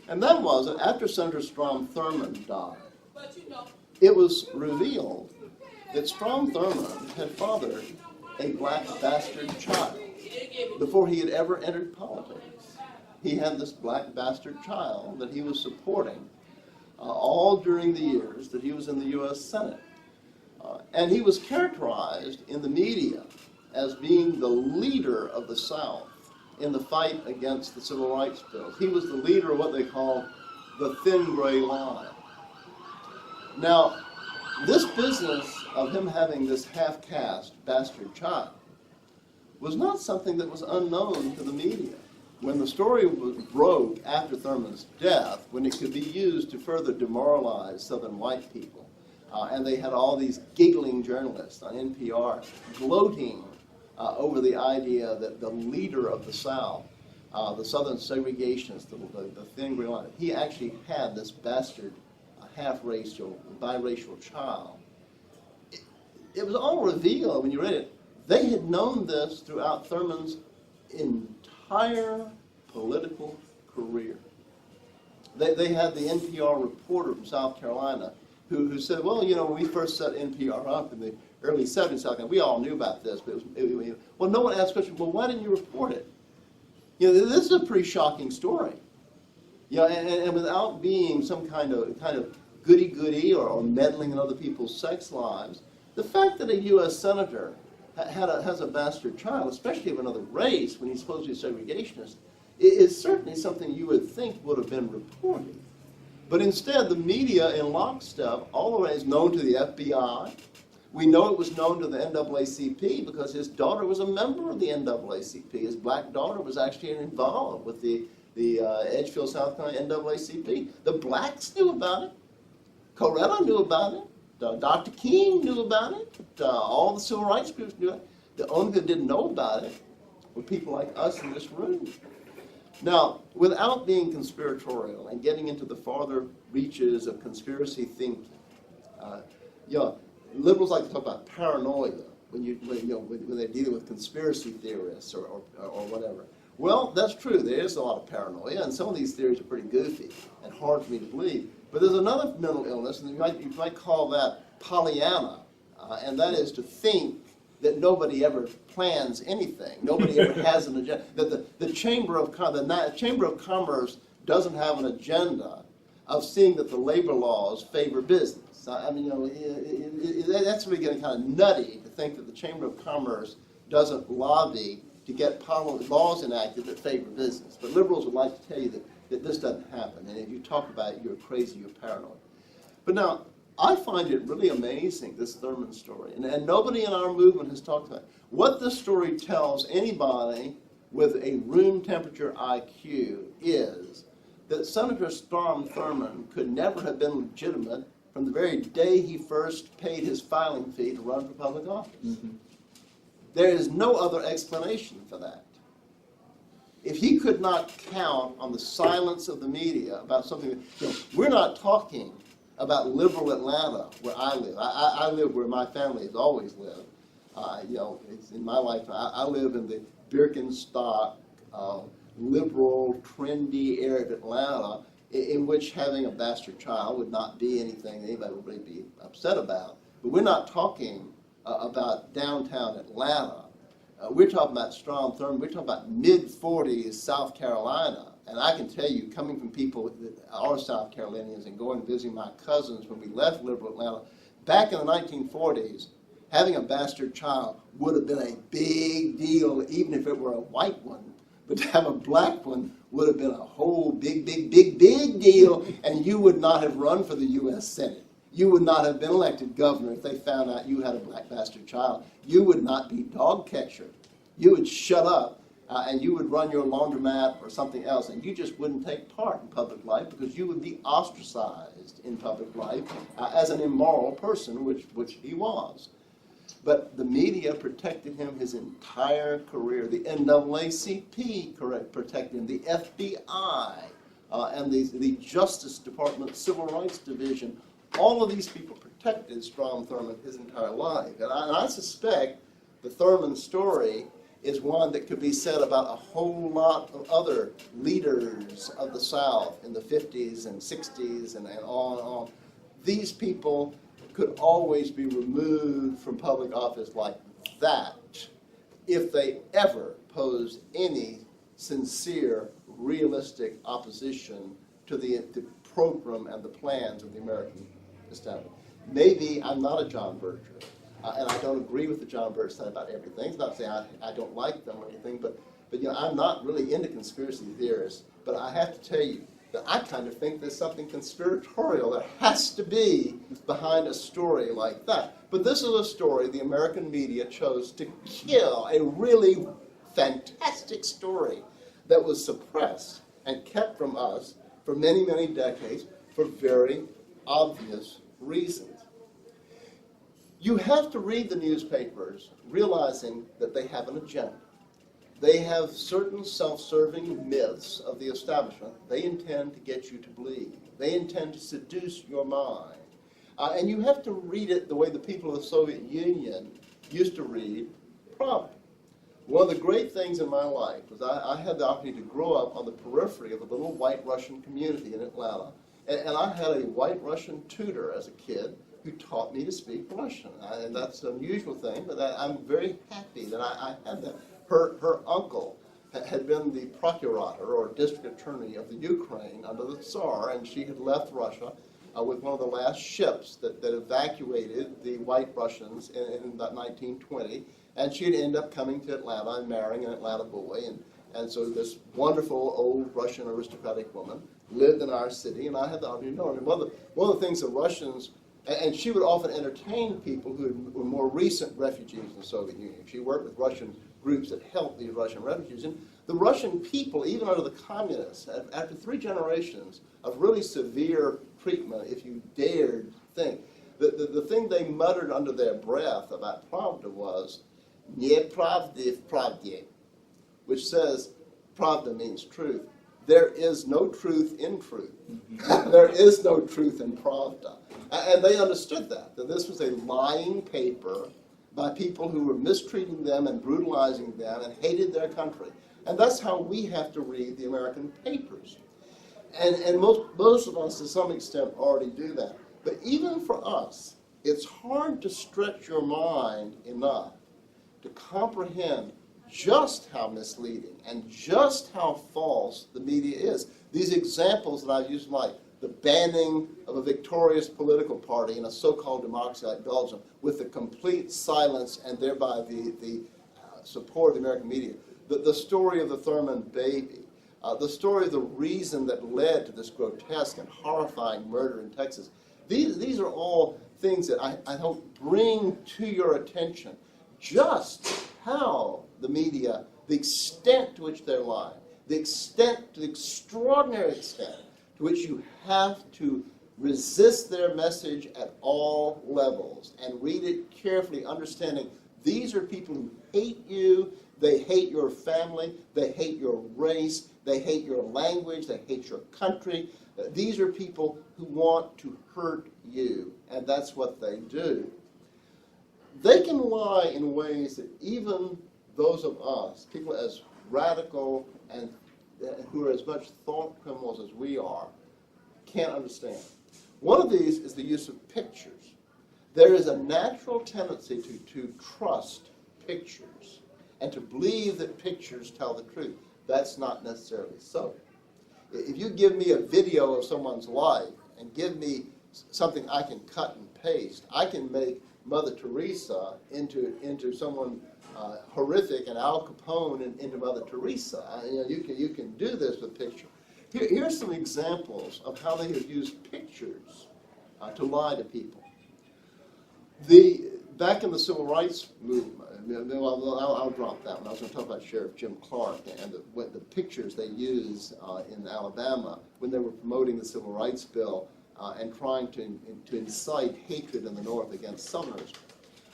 And that was that after Senator Strom Thurmond died, it was revealed that Strom Thurmond had fathered a black bastard child before he had ever entered politics. He had this black bastard child that he was supporting all during the years that he was in the U.S. Senate. And he was characterized in the media as being the leader of the South in the fight against the civil rights bills. He was the leader of what they call the thin gray line. Now, this business of him having this half-caste bastard child was not something that was unknown to the media. When the story broke after Thurmond's death, when it could be used to further demoralize Southern white people, and they had all these giggling journalists on NPR gloating over the idea that the leader of the South, the Southern segregationists, the thin gray line, he actually had this bastard half-racial, biracial child. It was all revealed when you read it. They had known this throughout Thurmond's entire political career. They had the NPR reporter from South Carolina who said, well, you know, when we first set NPR up in the early 70s, South Carolina, we all knew about this, but well, no one asked the question, well, why didn't you report it? You know, this is a pretty shocking story. You know, and without being some kind of goody-goody or meddling in other people's sex lives, the fact that a U.S. senator has a bastard child, especially of another race, when he's supposed to be a segregationist, is certainly something you would think would have been reported. But instead, the media in lockstep all the way is known to the FBI. We know it was known to the NAACP because his daughter was a member of the NAACP. His black daughter was actually involved with the Edgefield, South Carolina NAACP. The blacks knew about it. Coretta knew about it. Dr. King knew about it. All the civil rights groups knew it. The only that didn't know about it were people like us in this room. Now, without being conspiratorial and getting into the farther reaches of conspiracy thinking, liberals like to talk about paranoia when they're dealing with conspiracy theorists or whatever. Well, that's true. There is a lot of paranoia, and some of these theories are pretty goofy and hard for me to believe. But there's another mental illness, and you might call that Pollyanna, and that is to think that nobody ever plans anything. Nobody ever has an agenda. That the Chamber of Commerce doesn't have an agenda of seeing that the labor laws favor business. I mean, that's really getting kind of nutty to think that the Chamber of Commerce doesn't lobby to get laws enacted that favor business. But liberals would like to tell you that this doesn't happen. And if you talk about it, you're crazy, you're paranoid. But now, I find it really amazing, this Thurmond story. And nobody in our movement has talked about it. What this story tells anybody with a room temperature IQ is that Senator Strom Thurmond could never have been legitimate from the very day he first paid his filing fee to run for public office. Mm-hmm. There is no other explanation for that. If he could not count on the silence of the media about something, we're not talking about liberal Atlanta where I live. I live where my family has always lived. It's in my lifetime. I live in the Birkenstock, liberal, trendy area of Atlanta, in which having a bastard child would not be anything anybody would really be upset about. But we're not talking about downtown Atlanta. We're talking about Strom Thurmond. We're talking about mid-40s South Carolina. And I can tell you, coming from people that are South Carolinians and going and visiting my cousins when we left liberal Atlanta, back in the 1940s, having a bastard child would have been a big deal, even if it were a white one. But to have a black one would have been a whole big deal, and you would not have run for the U.S. Senate. You would not have been elected governor if they found out you had a black bastard child. You would not be dog catcher. You would shut up, and you would run your laundromat or something else, and you just wouldn't take part in public life because you would be ostracized in public life as an immoral person, which he was. But the media protected him his entire career. The NAACP protected him, the FBI, and the Justice Department Civil Rights Division. All of these people protected Strom Thurmond his entire life. And I suspect the Thurmond story is one that could be said about a whole lot of other leaders of the South in the 50s and 60s and on and on. These people could always be removed from public office like that if they ever posed any sincere, realistic opposition to the program and the plans of the American establishment. Maybe I'm not a John Bircher, and I don't agree with the John Birch said about everything. It's not saying I don't like them or anything, but I'm not really into conspiracy theorists. But I have to tell you that I kind of think there's something conspiratorial that has to be behind a story like that. But this is a story the American media chose to kill, a really fantastic story that was suppressed and kept from us for many, many decades for very obvious reasons. You have to read the newspapers realizing that they have an agenda. They have certain self-serving myths of the establishment they intend to get you to believe. They intend to seduce your mind. And you have to read it the way the people of the Soviet Union used to read Pravda. One of the great things in my life was I had the opportunity to grow up on the periphery of a little white Russian community in Atlanta. And I had a white Russian tutor as a kid who taught me to speak Russian. And that's an unusual thing, but I'm very happy that I had that. Her uncle had been the procurator or district attorney of the Ukraine under the Tsar, and she had left Russia with one of the last ships that evacuated the white Russians in about 1920. And she had ended up coming to Atlanta and marrying an Atlanta boy. And so this wonderful old Russian aristocratic woman lived in our city, and I had the opportunity to know her. And one of the things the Russians, and she would often entertain people who were more recent refugees in the Soviet Union. She worked with Russian groups that helped these Russian refugees. And the Russian people, even under the communists, after 3 generations of really severe treatment, if you dared think, the thing they muttered under their breath about Pravda was, "Nie pravdi v pravde," which says, Pravda means truth. There is no truth in truth. There is no truth in Pravda. And they understood that this was a lying paper by people who were mistreating them and brutalizing them and hated their country. And that's how we have to read the American papers. And most of us, to some extent, already do that. But even for us, it's hard to stretch your mind enough to comprehend just how misleading and just how false the media is. These examples that I've used, like the banning of a victorious political party in a so-called democracy like Belgium with the complete silence and thereby the support of the American media. The story of the Thurmond baby, the story of the reason that led to this grotesque and horrifying murder in Texas. These are all things that I hope bring to your attention just how the media, the extent to which they're lying, the extraordinary extent to which you have to resist their message at all levels and read it carefully, understanding These are people who hate you, they hate your family, they hate your race, they hate your language, they hate your country. These are people who want to hurt you, and that's what they do. They can lie in ways that even those of us, people as radical and who are as much thought criminals as we are, can't understand. One of these is the use of pictures. There is a natural tendency to trust pictures and to believe that pictures tell the truth. That's not necessarily so. If you give me a video of someone's life and give me something I can cut and paste, I can make Mother Teresa into someone horrific, and Al Capone into Mother Teresa. You can do this with picture. Here's some examples of how they have used pictures to lie to people. Back in the civil rights movement, I'll drop that one. I was going to talk about Sheriff Jim Clark and the pictures they used in Alabama when they were promoting the Civil Rights Bill and trying to incite hatred in the North against Southerners.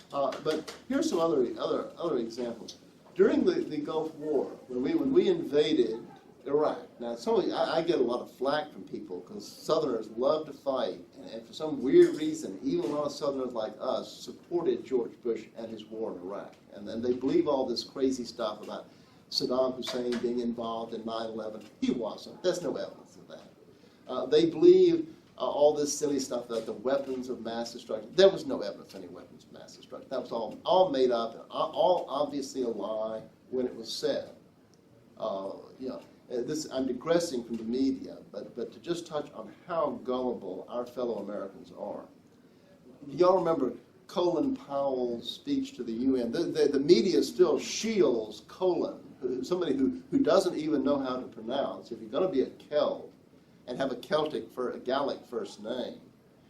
But here's some other examples. During the Gulf War, when we invaded Iraq, now I get a lot of flack from people because Southerners love to fight, and for some weird reason, even a lot of Southerners like us supported George Bush and his war in Iraq. And then they believe all this crazy stuff about Saddam Hussein being involved in 9/11. He wasn't. There's no evidence of that. They believe all this silly stuff about the weapons of mass destruction. There was no evidence of any weapons of mass destruction. That was all made up, and all obviously a lie when it was said. I'm digressing from the media, but to just touch on how gullible our fellow Americans are. Y'all remember Colin Powell's speech to the UN? The media still shields Colin, somebody who doesn't even know how to pronounce. If you're going to be a Celt and have a Gallic first name,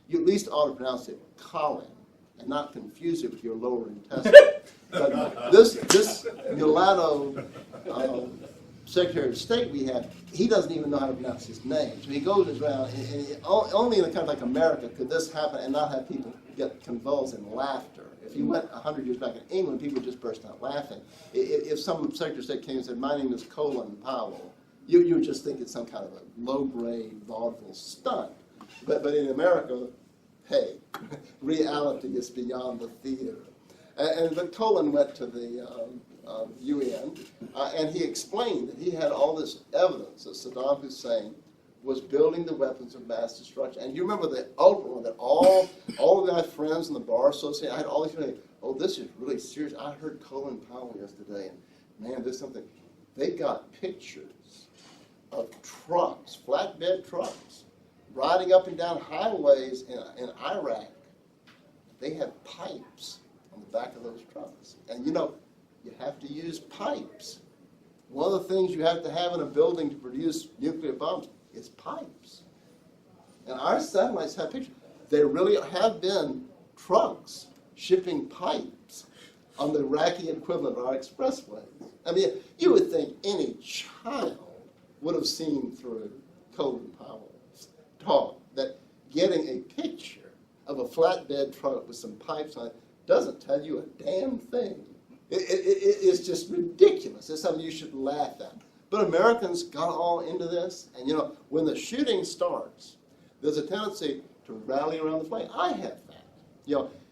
you at least ought to pronounce it Colin and not confuse it with your lower intestine. But this mulatto Secretary of State we had, he doesn't even know how to pronounce his name. So he goes around, and only in a country like America could this happen and not have people get convulsed in laughter. If you went 100 years back in England, people just burst out laughing. If some Secretary of State came and said, "My name is Colin Powell," you would just think it's some kind of a low-grade vaudeville stunt. But in America, hey, reality is beyond the theater. But Colin went to the UN, and he explained that he had all this evidence that Saddam Hussein was building the weapons of mass destruction. And you remember the ultimate one that all of my friends in the Bar Association, I had all these people saying, "Oh, this is really serious. I heard Colin Powell yesterday, and man, there's something." They got pictures of trucks, flatbed trucks, riding up and down highways in Iraq. They had pipes on the back of those trucks. And you have to use pipes. One of the things you have to have in a building to produce nuclear bombs is pipes. And our satellites have pictures. There really have been trucks shipping pipes on the Iraqi equivalent of our expressways. I mean, you would think any child would have seen through Colin Powell's talk that getting a picture of a flatbed truck with some pipes on it doesn't tell you a damn thing. It's just ridiculous. It's something you should laugh at. But Americans got all into this, and when the shooting starts, there's a tendency to rally around the flag. I have that.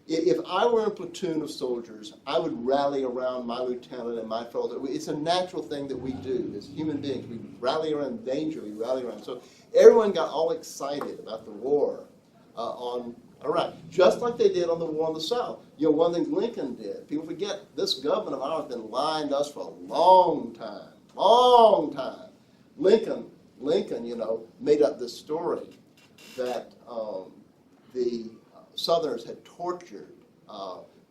If I were in a platoon of soldiers, I would rally around my lieutenant and my fellows. It's a natural thing that we do as human beings. We rally around danger. We rally around. So everyone got all excited about the war on Iraq, just like they did on the war in the South. One thing Lincoln did, people forget, this government of ours has been lying to us for a long time. Lincoln, made up this story that the Southerners had tortured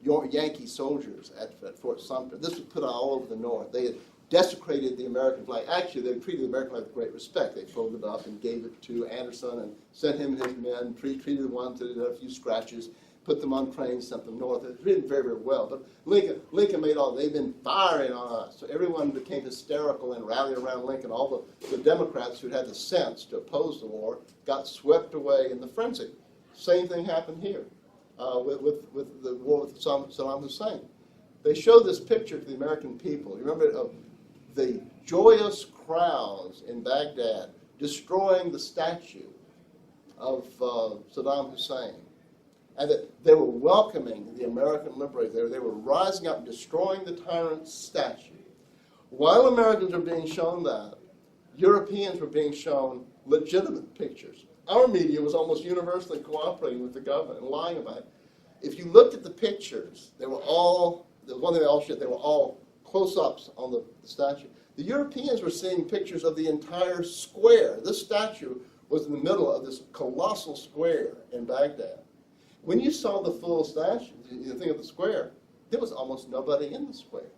Yankee soldiers at Fort Sumter. This was put out all over the North. They had desecrated the American flag. Actually, they treated the American flag with great respect. They folded it up and gave it to Anderson and sent him and his men, treated the ones that had a few scratches, put them on trains, sent them north. It was written very, very well. But Lincoln made they've been firing on us. So everyone became hysterical and rallied around Lincoln. All the Democrats who had the sense to oppose the war got swept away in the frenzy. Same thing happened here with the war with Saddam Hussein. they show this picture to the American people. You remember of the joyous crowds in Baghdad destroying the statue of Saddam Hussein, and that they were welcoming the American liberators. They were rising up and destroying the tyrant's statue. While Americans were being shown that, Europeans were being shown legitimate pictures. Our media was almost universally cooperating with the government and lying about it. If you looked at the pictures, they were all, the one thing they all showed, they were all close-ups on the statue. The Europeans were seeing pictures of the entire square. This statue was in the middle of this colossal square in Baghdad. When you saw the full statue, the thing of the square, there was almost nobody in the square.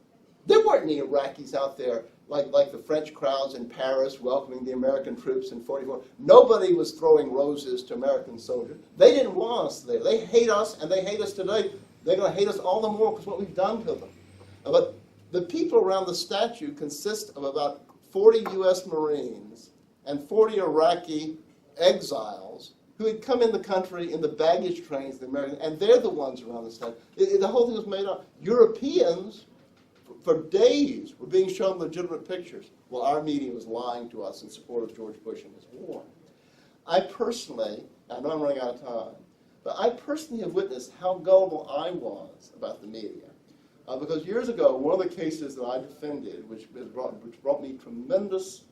There weren't any Iraqis out there like the French crowds in Paris welcoming the American troops in 44. Nobody was throwing roses to American soldiers. They didn't want us there. They hate us, and they hate us today. They're going to hate us all the more because what we've done to them. But the people around the statue consist of about 40 U.S. Marines and 40 Iraqi exiles who had come in the country in the baggage trains, the Americans, and they're the ones around the statue. The whole thing was made up. Europeans, for days, were being shown legitimate pictures while our media was lying to us in support of George Bush and his war. I personally, I know I'm running out of time, but I personally have witnessed how gullible I was about the media. Because years ago, one of the cases that I defended, which brought me tremendous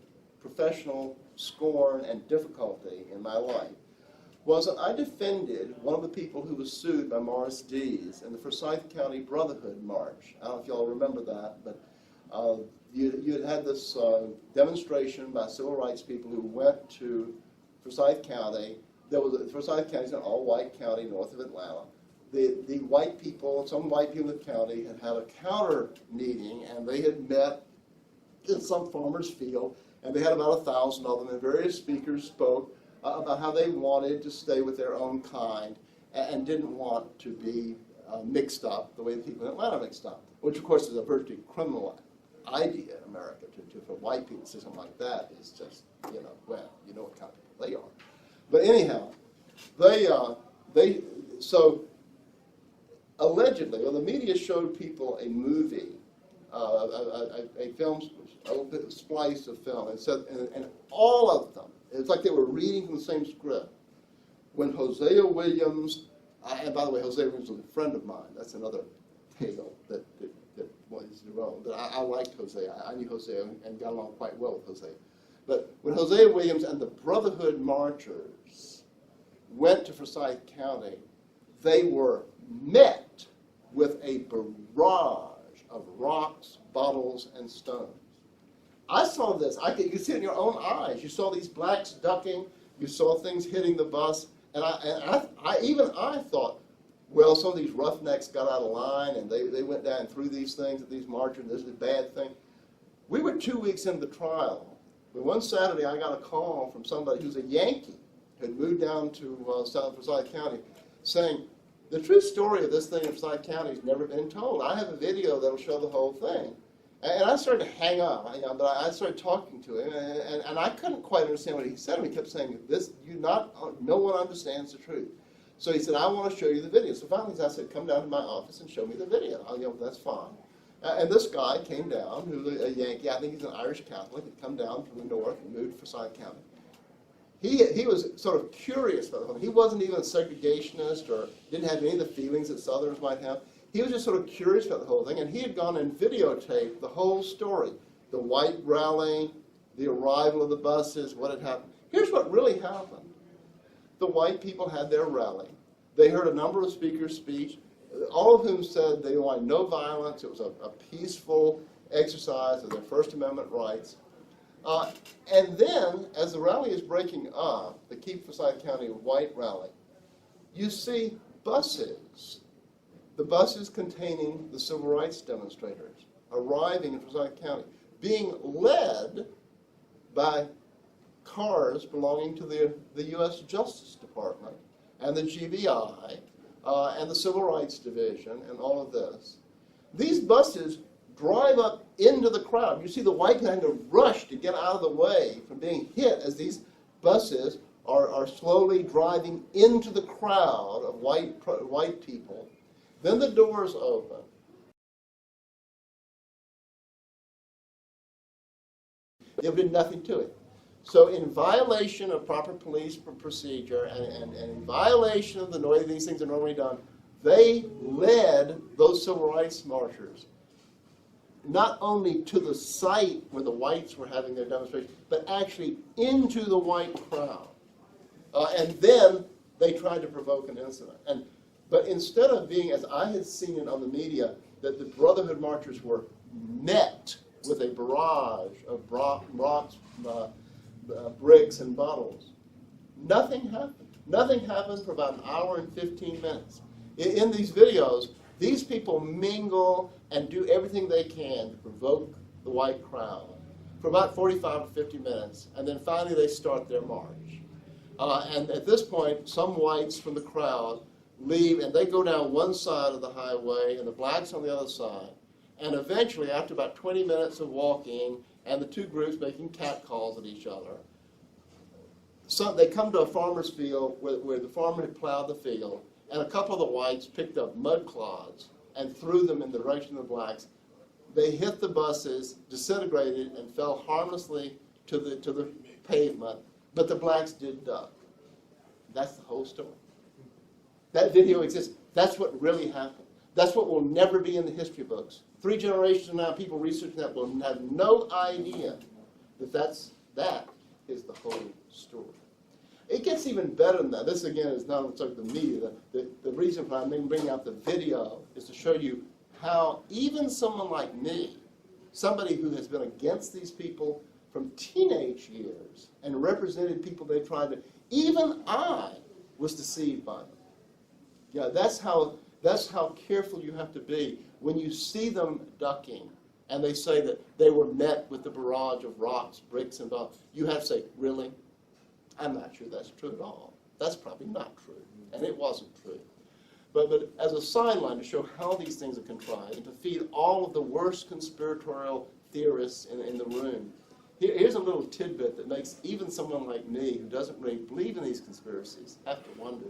professional scorn and difficulty in my life, was that I defended one of the people who was sued by Morris Dees in the Forsyth County Brotherhood March. I don't know if you all remember that, but you had this demonstration by civil rights people who went to Forsyth County. Forsyth County is an all-white county north of Atlanta. The white people, some white people in the county had a counter meeting, and they had met in some farmer's field, and they had about 1,000 of them, and various speakers spoke about how they wanted to stay with their own kind and didn't want to be mixed up the way the people in Atlanta mixed up, which of course is a virtually criminal idea in America. For white people to say something like that is just, well, you know what kind of people they are. But anyhow, so allegedly, well, the media showed people a movie, a film, a splice of film, and said, and all of them, it's like they were reading from the same script. When Hosea Williams, and by the way, Hosea Williams was a friend of mine. That's another tale that was wrong. But I liked Hosea. I knew Hosea and got along quite well with Hosea. But when Hosea Williams and the Brotherhood Marchers went to Forsyth County, they were met with a barrage of rocks, bottles, and stones. I saw this. You could see it in your own eyes. You saw these blacks ducking. You saw things hitting the bus. And I thought, well, some of these roughnecks got out of line, and they went down and threw these things at these marchers, and this is a bad thing. We were 2 weeks into the trial. But one Saturday, I got a call from somebody who's a Yankee, who had moved down to South Forsyth County, saying, the true story of this thing in Forsyth County has never been told. I have a video that will show the whole thing. And I started to hang up, but I started talking to him, and I couldn't quite understand what he said. He kept saying, no one understands the truth. So he said, I want to show you the video. So finally I said, come down to my office and show me the video. That's fine. And this guy came down, who's a Yankee. I think he's an Irish Catholic. He'd come down from the north and moved to Forsyth County. He was sort of curious about the whole thing. He wasn't even a segregationist or didn't have any of the feelings that Southerners might have. He was just sort of curious about the whole thing, and he had gone and videotaped the whole story. The white rally, the arrival of the buses, what had happened. Here's what really happened. The white people had their rally. They heard a number of speakers' speech, all of whom said they wanted no violence. It was a peaceful exercise of their First Amendment rights. And then, as the rally is breaking up, the Keep Forsyth County White Rally, you see buses. The buses containing the civil rights demonstrators arriving in Forsyth County, being led by cars belonging to the U.S. Justice Department and the GBI and the Civil Rights Division and all of this. These buses drive up into the crowd. You see the white men to rush to get out of the way from being hit as these buses are slowly driving into the crowd of white people. Then the doors open, They did nothing to it. So in violation of proper police procedure and in violation of the way these things are normally done, they led those civil rights marchers not only to the site where the whites were having their demonstration, but actually into the white crowd. And then they tried to provoke an incident. But instead of being, as I had seen it on the media, that the Brotherhood marchers were met with a barrage of rocks, bricks, and bottles, nothing happened. Nothing happened for about an hour and 15 minutes. In these videos, these people mingle and do everything they can to provoke the white crowd for about 45 or 50 minutes, and then finally they start their march. And at this point, some whites from the crowd leave, and they go down one side of the highway, and the blacks on the other side. And eventually, after about 20 minutes of walking, and the two groups making catcalls at each other, so they come to a farmer's field where the farmer had plowed the field, and a couple of the whites picked up mud clods and threw them in the direction of the blacks. They hit the buses, disintegrated, and fell harmlessly to the pavement, but the blacks did duck. That's the whole story. That video exists. That's what really happened. That's what will never be in the history books. 3 generations from now, people researching that will have no idea that that is the whole story. It gets even better than that. This, again, is not like the media. The reason for I'm bringing out the video is to show you how even someone like me, somebody who has been against these people from teenage years and represented people they tried to, even I was deceived by them. Yeah, that's how careful you have to be when you see them ducking and they say that they were met with the barrage of rocks, bricks, and bottles. You have to say, really? I'm not sure that's true at all. That's probably not true, and it wasn't true. But as a sideline to show how these things are contrived and to feed all of the worst conspiratorial theorists in the room, here's a little tidbit that makes even someone like me, who doesn't really believe in these conspiracies, have to wonder.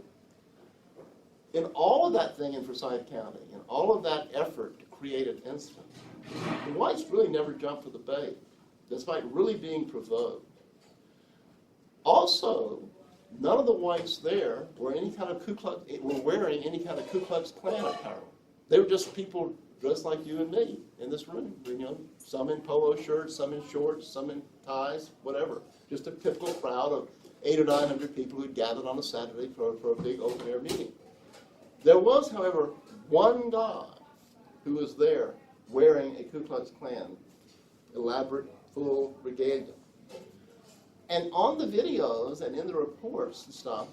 In all of that thing in Forsyth County, in all of that effort to create an incident, the whites really never jumped for the bait, despite really being provoked. Also, none of the whites there were wearing any kind of Ku Klux Klan apparel. They were just people dressed like you and me in this room. You know, some in polo shirts, some in shorts, some in ties, whatever. Just a typical crowd of 800 or 900 people who'd gathered on a Saturday for a big open air meeting. There was, however, one guy who was there wearing a Ku Klux Klan elaborate, full regalia. And on the videos and in the reports and stuff,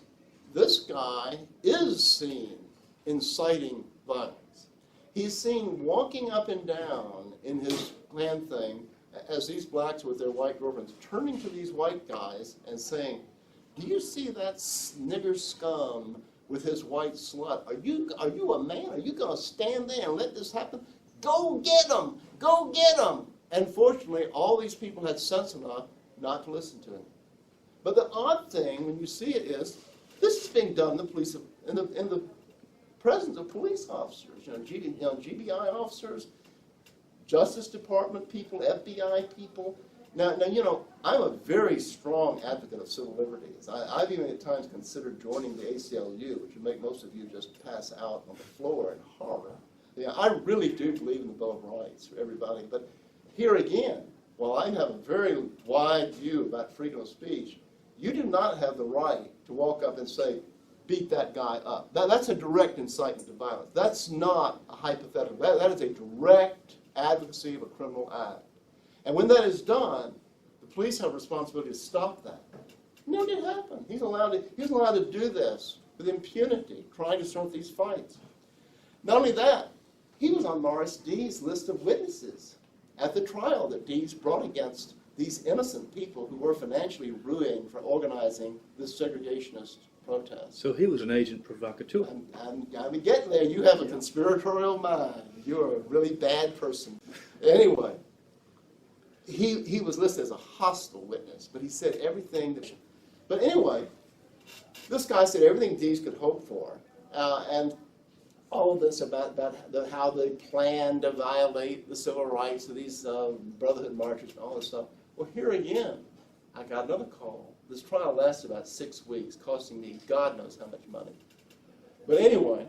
this guy is seen inciting violence. He's seen walking up and down in his Klan thing as these blacks with their white girlfriends turning to these white guys and saying, "Do you see that nigger scum with his white slut? Are you a man? Are you going to stand there and let this happen? Go get him! Go get him!" And fortunately, all these people had sense enough not to listen to him. But the odd thing when you see it is, this is being done in the presence of police officers, GBI officers, Justice Department people, FBI people. Now, I'm a very strong advocate of civil liberties. I've even at times considered joining the ACLU, which would make most of you just pass out on the floor in horror. Yeah, I really do believe in the Bill of Rights for everybody. But here again, while I have a very wide view about freedom of speech, you do not have the right to walk up and say, beat that guy up. That's a direct incitement to violence. That's not a hypothetical. That is a direct advocacy of a criminal act. And when that is done, the police have a responsibility to stop that. Never did happen. He's allowed to do this with impunity, trying to start these fights. Not only that, he was on Morris Dees' list of witnesses at the trial that Dees brought against these innocent people who were financially ruined for organizing this segregationist protest. So he was an agent provocateur. I'm getting there. You have a conspiratorial mind. You're a really bad person. Anyway, he was listed as a hostile witness, but he said everything that... But anyway, this guy said everything Dees could hope for, and all of this about how they planned to violate the civil rights of these Brotherhood marchers and all this stuff Well, here again, I got another call. This trial lasted about 6 weeks, costing me God knows how much money. But anyway,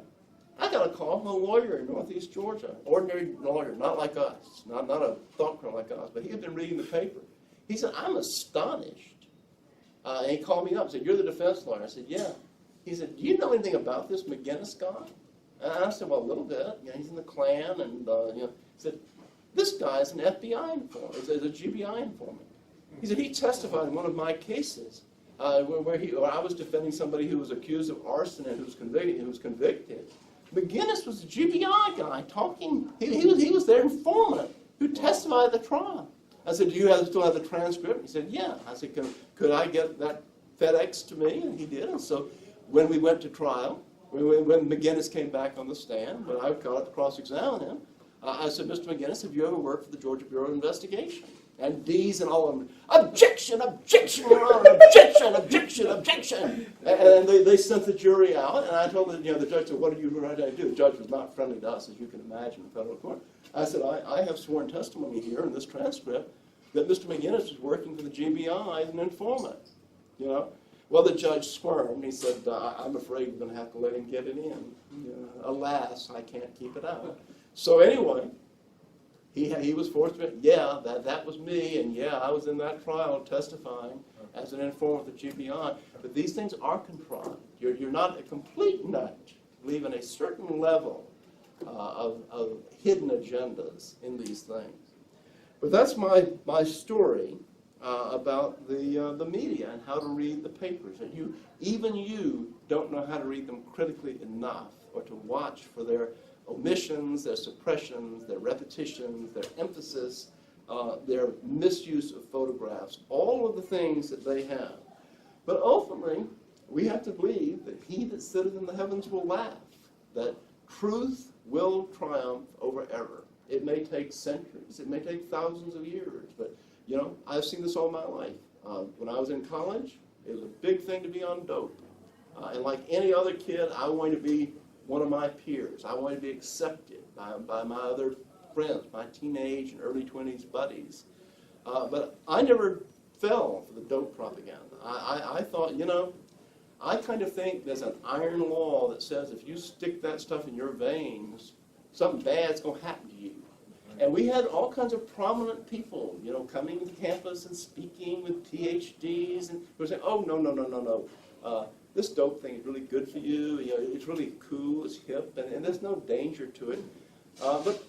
I got a call from a lawyer in Northeast Georgia, ordinary lawyer, not like us, not a thought criminal like us, but he had been reading the paper. He said, I'm astonished. And he called me up and said, you're the defense lawyer. I said, yeah. He said, do you know anything about this McGinnis guy? And I said, well, a little bit. You know, he's in the Klan, and he said, this guy's an FBI informant. He's a GBI informant. He said, he testified in one of my cases where I was defending somebody who was accused of arson and who was convicted. McGinnis was a GBI guy talking. He was their informant who testified at the trial. I said, do you still have the transcript? He said, yeah. I said, could I get that FedEx to me? And he did. And so when we went to trial, when McGinnis came back on the stand, when I got up to cross-examine him, I said, Mr. McGinnis, have you ever worked for the Georgia Bureau of Investigation? And D's and all of them, objection, objection, Your Honor, objection, objection, objection. And they sent the jury out, and I told the judge, said, what are you going to do? The judge was not friendly to us, as you can imagine, in federal court. I said, I have sworn testimony here in this transcript that Mr. McGinnis was working for the GBI as an informant. You know? Well, the judge squirmed. He said, I'm afraid we're going to have to let him get it in. Alas, I can't keep it out. So anyway, he was forced to, yeah, that was me, and yeah, I was in that trial testifying as an informant with the GBI. But these things are contrived. You're not a complete nut, leaving a certain level of hidden agendas in these things. But that's my story about the media and how to read the papers. And even you don't know how to read them critically enough, or to watch for their omissions, their suppressions, their repetitions, their emphasis, their misuse of photographs, all of the things that they have. But ultimately, we have to believe that he that sitteth in the heavens will laugh, that truth will triumph over error. It may take centuries, it may take thousands of years, but I've seen this all my life. When I was in college, it was a big thing to be on dope. And like any other kid, I wanted to be one of my peers. I wanted to be accepted by my other friends, my teenage and early 20s buddies. But I never fell for the dope propaganda. I thought, I kind of think there's an iron law that says if you stick that stuff in your veins, something bad's going to happen to you. And we had all kinds of prominent people, coming to campus and speaking with PhDs, and we were saying, oh, no. This dope thing is really good for you. It's really cool, it's hip, and there's no danger to it. But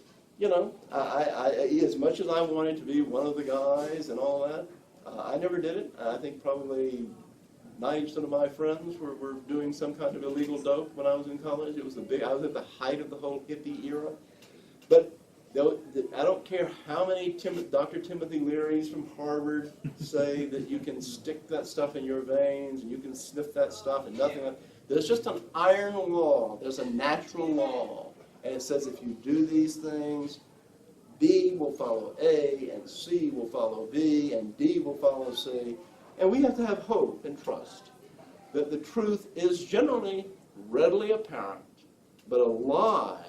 I as much as I wanted to be one of the guys and all that, I never did it. I think probably 90% of my friends were doing some kind of illegal dope when I was in college. It was I was at the height of the whole hippie era. But I don't care how many Dr. Timothy Learys from Harvard say that you can stick that stuff in your veins and you can sniff that stuff and nothing. There's just an iron law. There's a natural law. And it says if you do these things, B will follow A, and C will follow B, and D will follow C. And we have to have hope and trust that the truth is generally readily apparent, but a lie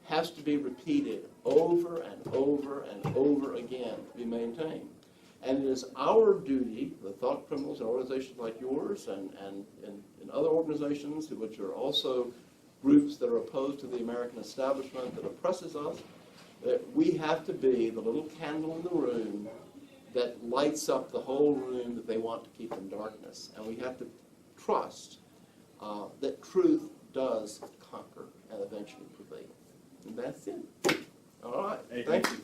has to be repeated over and over and over again to be maintained. And it is our duty, the thought criminals and organizations like yours and other organizations which are also groups that are opposed to the American establishment that oppresses us, that we have to be the little candle in the room that lights up the whole room that they want to keep in darkness. And we have to trust that truth does conquer and eventually prevail. And that's it. All right. Thank you.